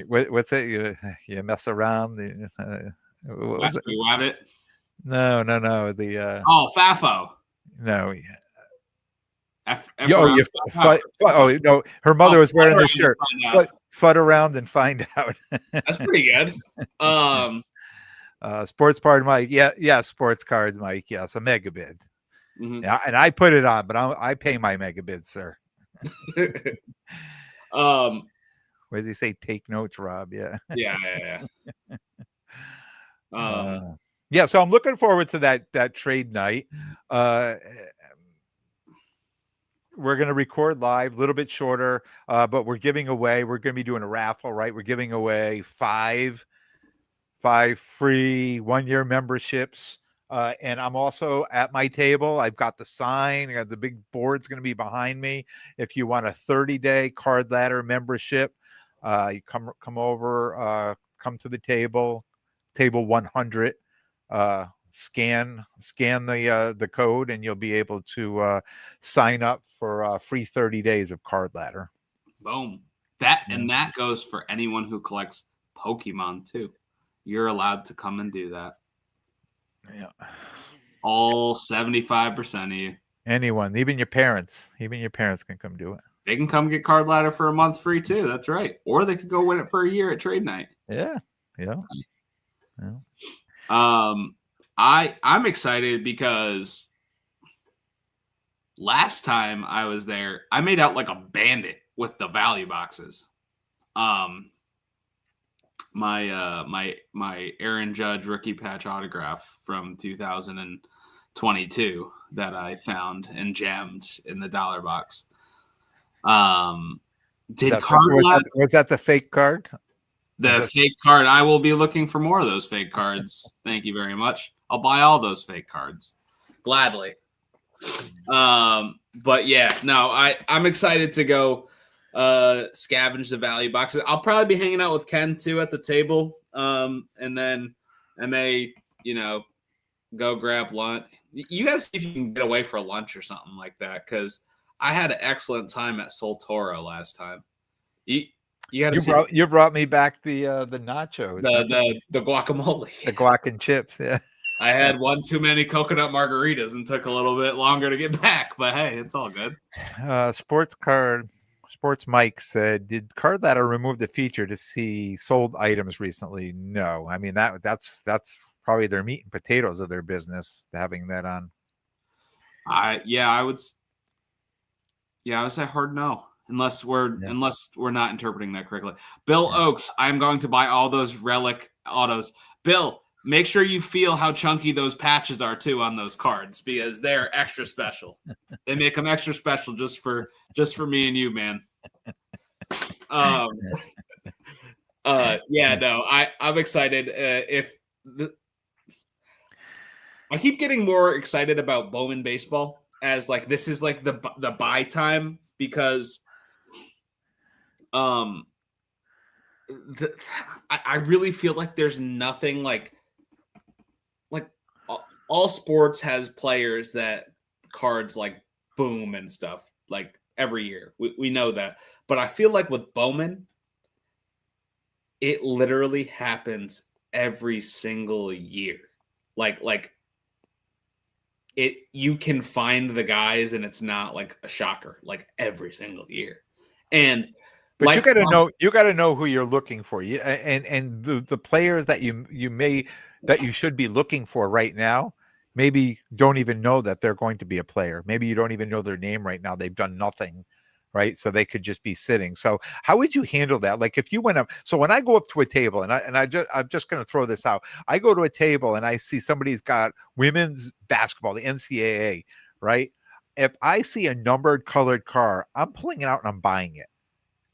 What's it? You mess around. Wesley Wabbit. No. The Fafo. No. No. Her mother was wearing the shirt. Fud around and find out. That's pretty good. Sports Card Mike. Yeah. Sports Cards Mike. Yes, a mega bid. Mm-hmm. Yeah, and I put it on, but I pay my mega bid, sir. What does he say? Take notes, Rob. Yeah. Yeah. Yeah, so I'm looking forward to that trade night. we're going to record live, a little bit shorter, but we're going to be doing a raffle, right? We're giving away five free 1-year memberships. And I'm also at my table. I've got the sign. I got the big board's going to be behind me. If you want a 30-day Card Ladder membership, you come over, come to the table 100. Scan the code, and you'll be able to sign up for free 30 days of Card Ladder. Boom. And that goes for anyone who collects Pokemon too. You're allowed to come and do that. Yeah. All 75% of you. Anyone, even your parents can come do it. They can come get Card Ladder for a month free too. That's right. Or they could go win it for a year at trade night. Yeah. I'm excited because last time I was there, I made out like a bandit with the value boxes. My Aaron Judge rookie patch autograph from 2022 that I found and jammed in the dollar box. Was that the fake card? The fake card. I will be looking for more of those fake cards. Thank you very much. I'll buy all those fake cards gladly. But yeah, no, I'm excited to go scavenge the value boxes. I'll probably be hanging out with Ken too at the table. And then I may, go grab lunch. You gotta see if you can get away for lunch or something like that, because I had an excellent time at Soltoro last time. You brought me back the nachos, the guacamole, the guac and chips. Yeah, I had one too many coconut margaritas and took a little bit longer to get back, but hey, it's all good. Sports Mike said, "Did Card Ladder remove the feature to see sold items recently?" No, I mean that's probably their meat and potatoes of their business, having that on. I would say hard no. Unless we're not interpreting that correctly. Bill Oakes, I'm going to buy all those relic autos. Bill, make sure you feel how chunky those patches are too on those cards, because they're extra special. They make them extra special just for me and you, man. I'm excited. I keep getting more excited about Bowman baseball, as like this is like the buy time, because I really feel like there's nothing like all sports has players that cards like boom and stuff like every year. We know that, but I feel like with Bowman, it literally happens every single year. Like you can find the guys and it's not like a shocker, like every single year. But like, you got to know who you're looking for. And the players that you should be looking for right now, maybe don't even know that they're going to be a player. Maybe you don't even know their name right now. They've done nothing, right? So they could just be sitting. So how would you handle that? Like if you went up, so when I go up to a table and I'm just going to throw this out. I go to a table and I see somebody's got women's basketball, the NCAA, right? If I see a numbered colored car, I'm pulling it out and I'm buying it.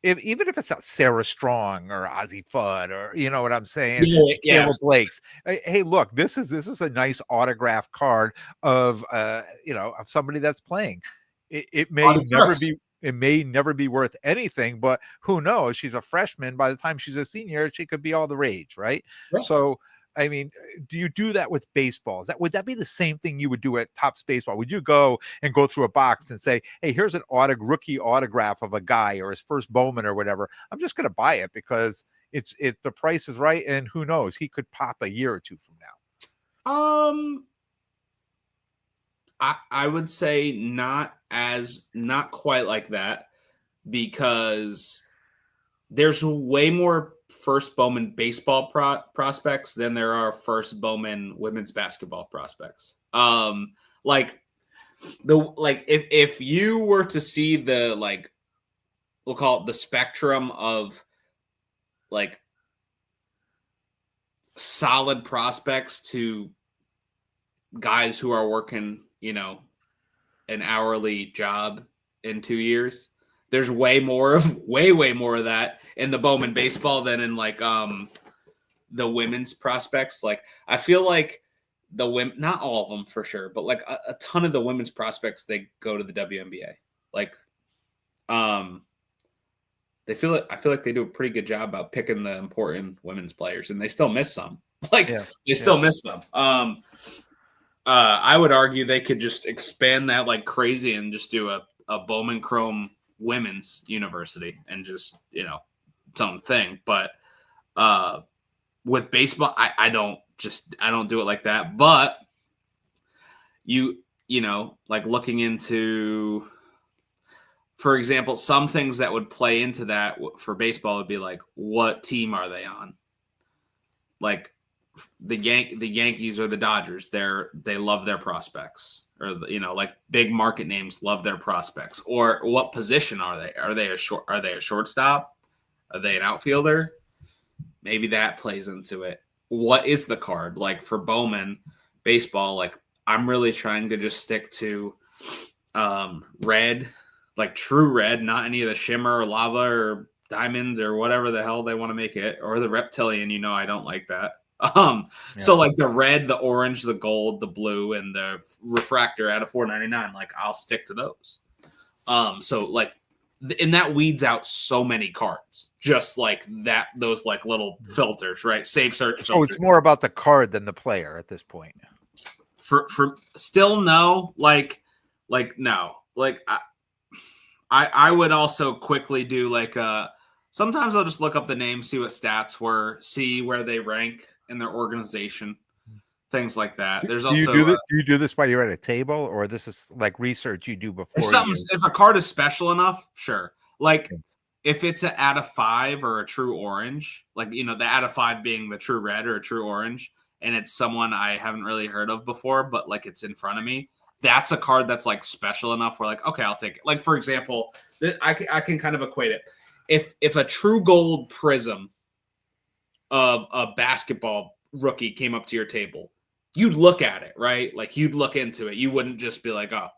Even if it's not Sarah Strong or Ozzie Fudd, or you know what I'm saying, Caleb Blake's. Hey, look, this is a nice autograph card of of somebody that's playing. It may never be worth anything, but who knows? She's a freshman. By the time she's a senior, she could be all the rage, right? Yeah. So, I mean, do you do that with baseball? Would that be the same thing you would do at Topps Baseball? Would you go through a box and say, "Hey, here's an rookie autograph of a guy or his first Bowman or whatever. I'm just going to buy it because the price is right, and who knows, he could pop a year or two from now." I would say not quite like that, because there's way more first Bowman baseball prospects than there are first Bowman women's basketball prospects. If you were to see the we'll call it the spectrum of like solid prospects to guys who are working, an hourly job in 2 years. There's way more of that in the Bowman baseball than in like the women's prospects. Like I feel like the women, not all of them for sure, but like a ton of the women's prospects, they go to the WNBA. Like I feel like they do a pretty good job about picking the important women's players, and they still miss some. Like they still miss some. I would argue they could just expand that like crazy and just do a Bowman Chrome women's university and just, its own thing. But with baseball, I don't do it like that. But like looking into, for example, some things that would play into that for baseball would be like, what team are they on? Like the Yankees or the Dodgers, they love their prospects, or like big market names love their prospects. Or what position are they? Are they a shortstop? Are they an outfielder? Maybe that plays into it. What is the card? Like for Bowman baseball, like I'm really trying to just stick to red, like true red, not any of the shimmer or lava or diamonds or whatever the hell they want to make it, or the reptilian. I don't like that. So like the red, the orange, the gold, the blue, and the refractor out of 499, like I'll stick to those. So like, and that weeds out so many cards, just like that, those like little filters, right? Save search. So it's more about the card than the player at this point. For still no, like no, like I would also quickly do like sometimes I'll just look up the name, see what stats were, see where they rank in their organization, things like that. There's also do you do this while you're at a table, or this is like research you do before? If a card is special enough, sure. Like if it's an out of 5 or a true orange, like the out of 5 being the true red or a true orange, and it's someone I haven't really heard of before, but like it's in front of me. That's a card that's like special enough where like, okay, I'll take it. Like for example, I can kind of equate it. If a true gold prism of a basketball rookie came up to your table, you'd look at it, right? Like you'd look into it. You wouldn't just be like, oh,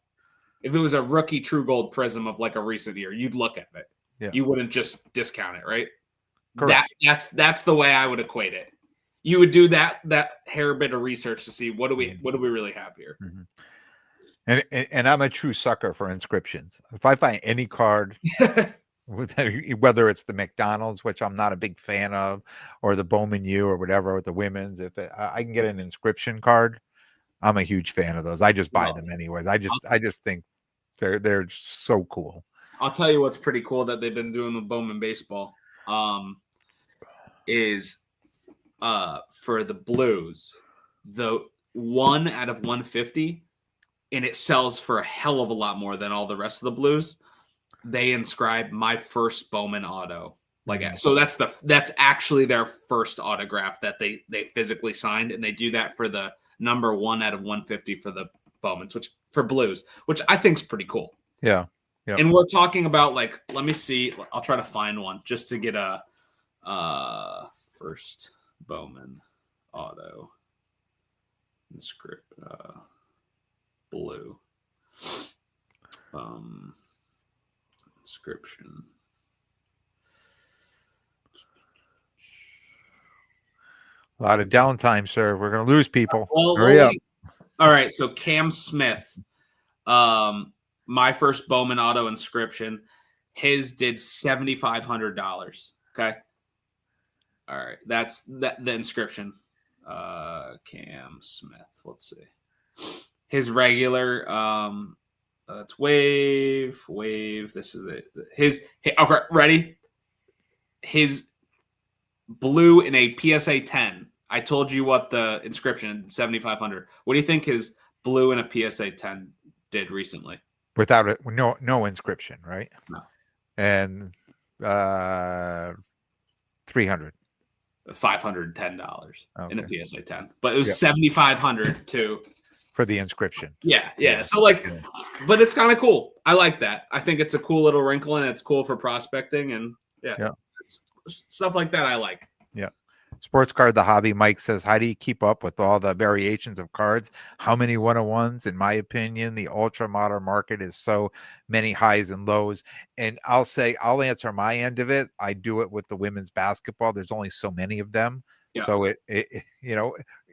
if it was a rookie true gold prism of like a recent year, you'd look at it. Yeah. You wouldn't just discount it, right? Correct. That's the way I would equate it. You would do that hair bit of research to see what do we really have here. Mm-hmm. And I'm a true sucker for inscriptions. If I find any card, whether it's the McDonald's, which I'm not a big fan of, or the Bowman U or whatever with the women's, if I can get an inscription card, I'm a huge fan of those. I just buy them anyways. I just think they're so cool. I'll tell you what's pretty cool that they've been doing with Bowman baseball is for the Blues, the 1 out of 150, and it sells for a hell of a lot more than all the rest of the Blues. They inscribe my first Bowman auto, so that's actually their first autograph that they physically signed, and they do that for the number 1 out of 150 for the Bowmans, which for Blues, which I think is pretty cool. Yeah. And we're talking about like, let me see, I'll try to find one just to get a first Bowman auto inscript blue inscription. A lot of downtime, sir. We're going to lose people. Hurry up. All right. So Cam Smith, my first Bowman auto inscription, his did $7,500. Okay. All right. That's the inscription. Cam Smith. Let's see. His regular, it's wave. This is okay, ready? His blue in a PSA 10. I told you what the inscription, 7,500. What do you think his blue in a PSA 10 did recently? Without it, no inscription, right? No. And $300. $510 in a PSA 10, but it was $7,500 too for the inscription. Yeah. So but it's kind of cool. I like that. I think it's a cool little wrinkle, and it's cool for prospecting, and it's stuff like that I like. Yeah. Sports Card, the hobby. Mike says, how do you keep up with all the variations of cards? How many 101s? In my opinion, the ultra modern market is so many highs and lows. And I'll answer my end of it. I do it with the women's basketball. There's only so many of them. Yeah. So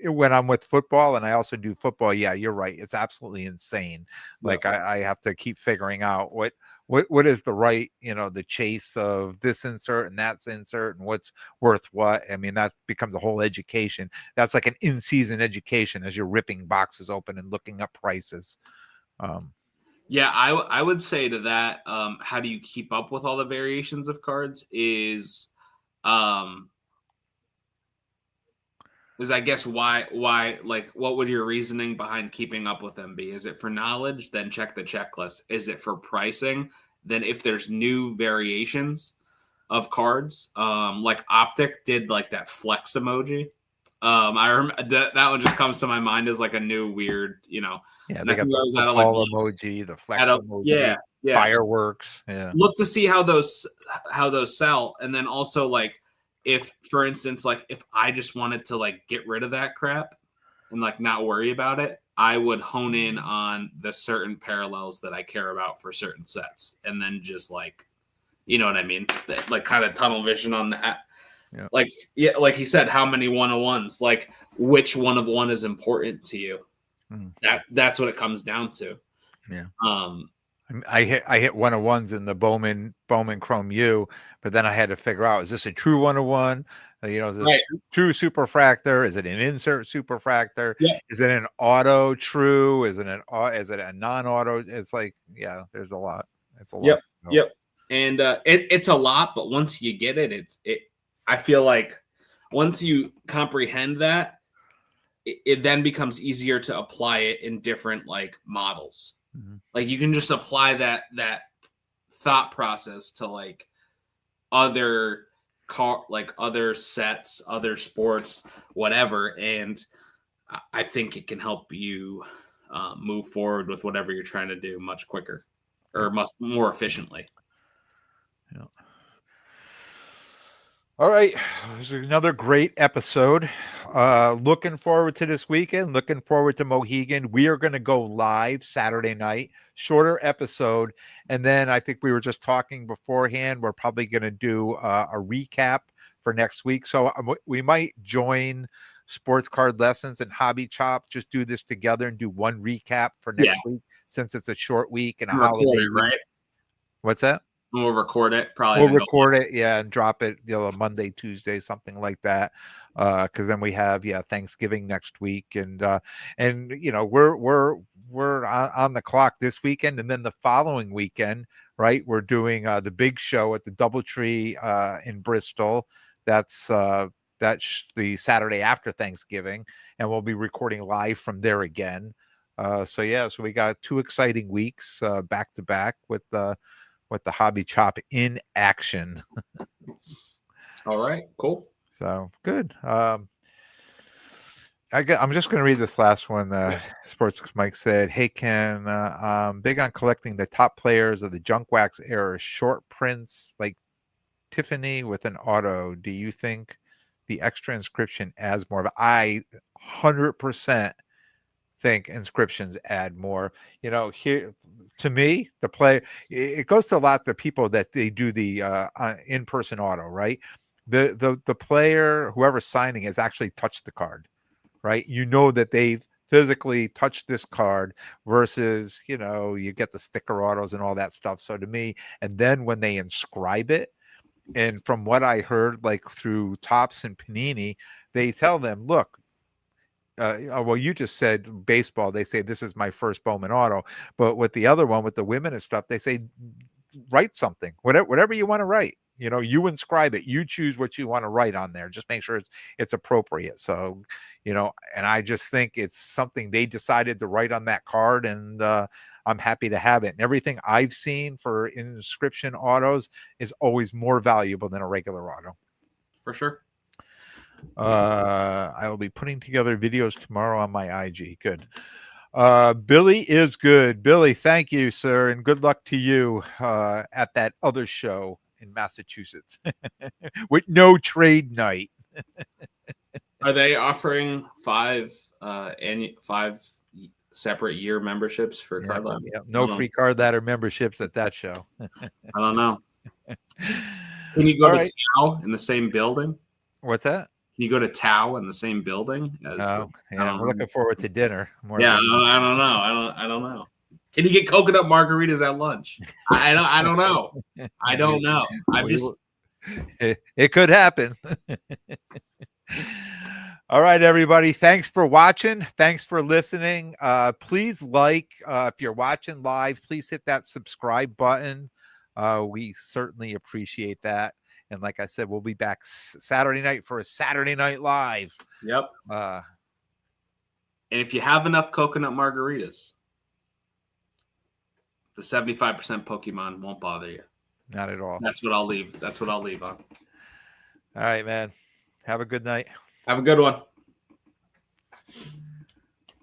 when I'm with football, and I also do football, yeah, you're right. It's absolutely insane. Like I have to keep figuring out what is the right, the chase of this insert and that's insert and what's worth what. I mean, that becomes a whole education. That's like an in-season education as you're ripping boxes open and looking up prices. Yeah, I would say to that, how do you keep up with all the variations of cards is I guess why like what would your reasoning behind keeping up with them be? Is it for knowledge? Then check the checklist. Is it for pricing? Then if there's new variations of cards, like Optic did like that flex emoji. I remember that one just comes to my mind as like a new weird, yeah, they got the football emoji, the flex emoji, fireworks. Yeah, look to see how those sell, and then also like if, for instance, like if I just wanted to like get rid of that crap and like not worry about it, I would hone in on the certain parallels that I care about for certain sets, and then just like, you know what I mean, like kind of tunnel vision on that. Yeah. Like he said, how many 101s? Like which one of one is important to you? That's what it comes down to. Yeah. I hit 101s in the Bowman Chrome U, but then I had to figure out, is this a true 101? Is this true superfractor? Is it an insert superfractor? Yeah. Is it an auto true? Is it a non-auto? It's like, yeah, there's a lot. It's a lot. Yep. And it's a lot, but once you get it, I feel like once you comprehend that, it then becomes easier to apply it in different like models. Mm-hmm. Like you can just apply that thought process to like other other sets, other sports, whatever, and I think it can help you move forward with whatever you're trying to do much quicker or much more efficiently. Yeah. All right. This is another great episode. Looking forward to this weekend. Looking forward to Mohegan. We are going to go live Saturday night, shorter episode. And then I think we were just talking beforehand. We're probably going to do a recap for next week. So we might join Sports Card Lessons and Hobby Chop. Just do this together and do one recap for next week, since it's a short week and a holiday week. Right? What's that? We'll record it. Probably we'll record it, and drop it, Monday, Tuesday, something like that. Because then we have Thanksgiving next week, and we're on the clock this weekend, and then the following weekend, right? We're doing the big show at the DoubleTree in Bristol. That's the Saturday after Thanksgiving, and we'll be recording live from there again. So we got 2 exciting weeks back to back with the Hobby Chop in action. All right, cool. So good. I'm just going to read this last one. Sports Mike said, "Hey Ken, big on collecting the top players of the junk wax era short prints like Tiffany with an auto. Do you think the extra inscription adds more of it?" I 100% think inscriptions add more. Here to me, the play, it goes to a lot of people that they do the in-person auto, right? The player, whoever's signing, has actually touched the card, right? That they've physically touched this card versus, you get the sticker autos and all that stuff. So to me, and then when they inscribe it, and from what I heard, like through TOPPS and Panini, they tell them, look, you just said baseball. They say, this is my first Bowman auto. But with the other one, with the women and stuff, they say, write something, whatever you want to write. You inscribe it. You choose what you want to write on there. Just make sure it's appropriate. So, and I just think it's something they decided to write on that card, and I'm happy to have it. And everything I've seen for inscription autos is always more valuable than a regular auto. For sure. I will be putting together videos tomorrow on my IG. Good. Billy is good. Billy, thank you, sir, and good luck to you at that other show in Massachusetts with no trade night. Are they offering 5 separate year memberships for Yeah, Card Lab? yeah. No free Card Ladder memberships at that show. I don't know. Can you go All to right. Tao in the same building? What's that? Can you go to Tao in the same building as? Oh, I yeah. don't We're know. looking forward to dinner. Yeah, I don't know. I don't know. Can you get coconut margaritas at lunch? I don't know. I don't know. It could happen. All right, everybody. Thanks for watching. Thanks for listening. Please if you're watching live, please hit that subscribe button. We certainly appreciate that. And like I said, we'll be back Saturday night for a Saturday Night Live. Yep. And if you have enough coconut margaritas, the 75% Pokemon won't bother you. Not at all. That's what I'll leave. That's what I'll leave on. All right, man. Have a good night. Have a good one.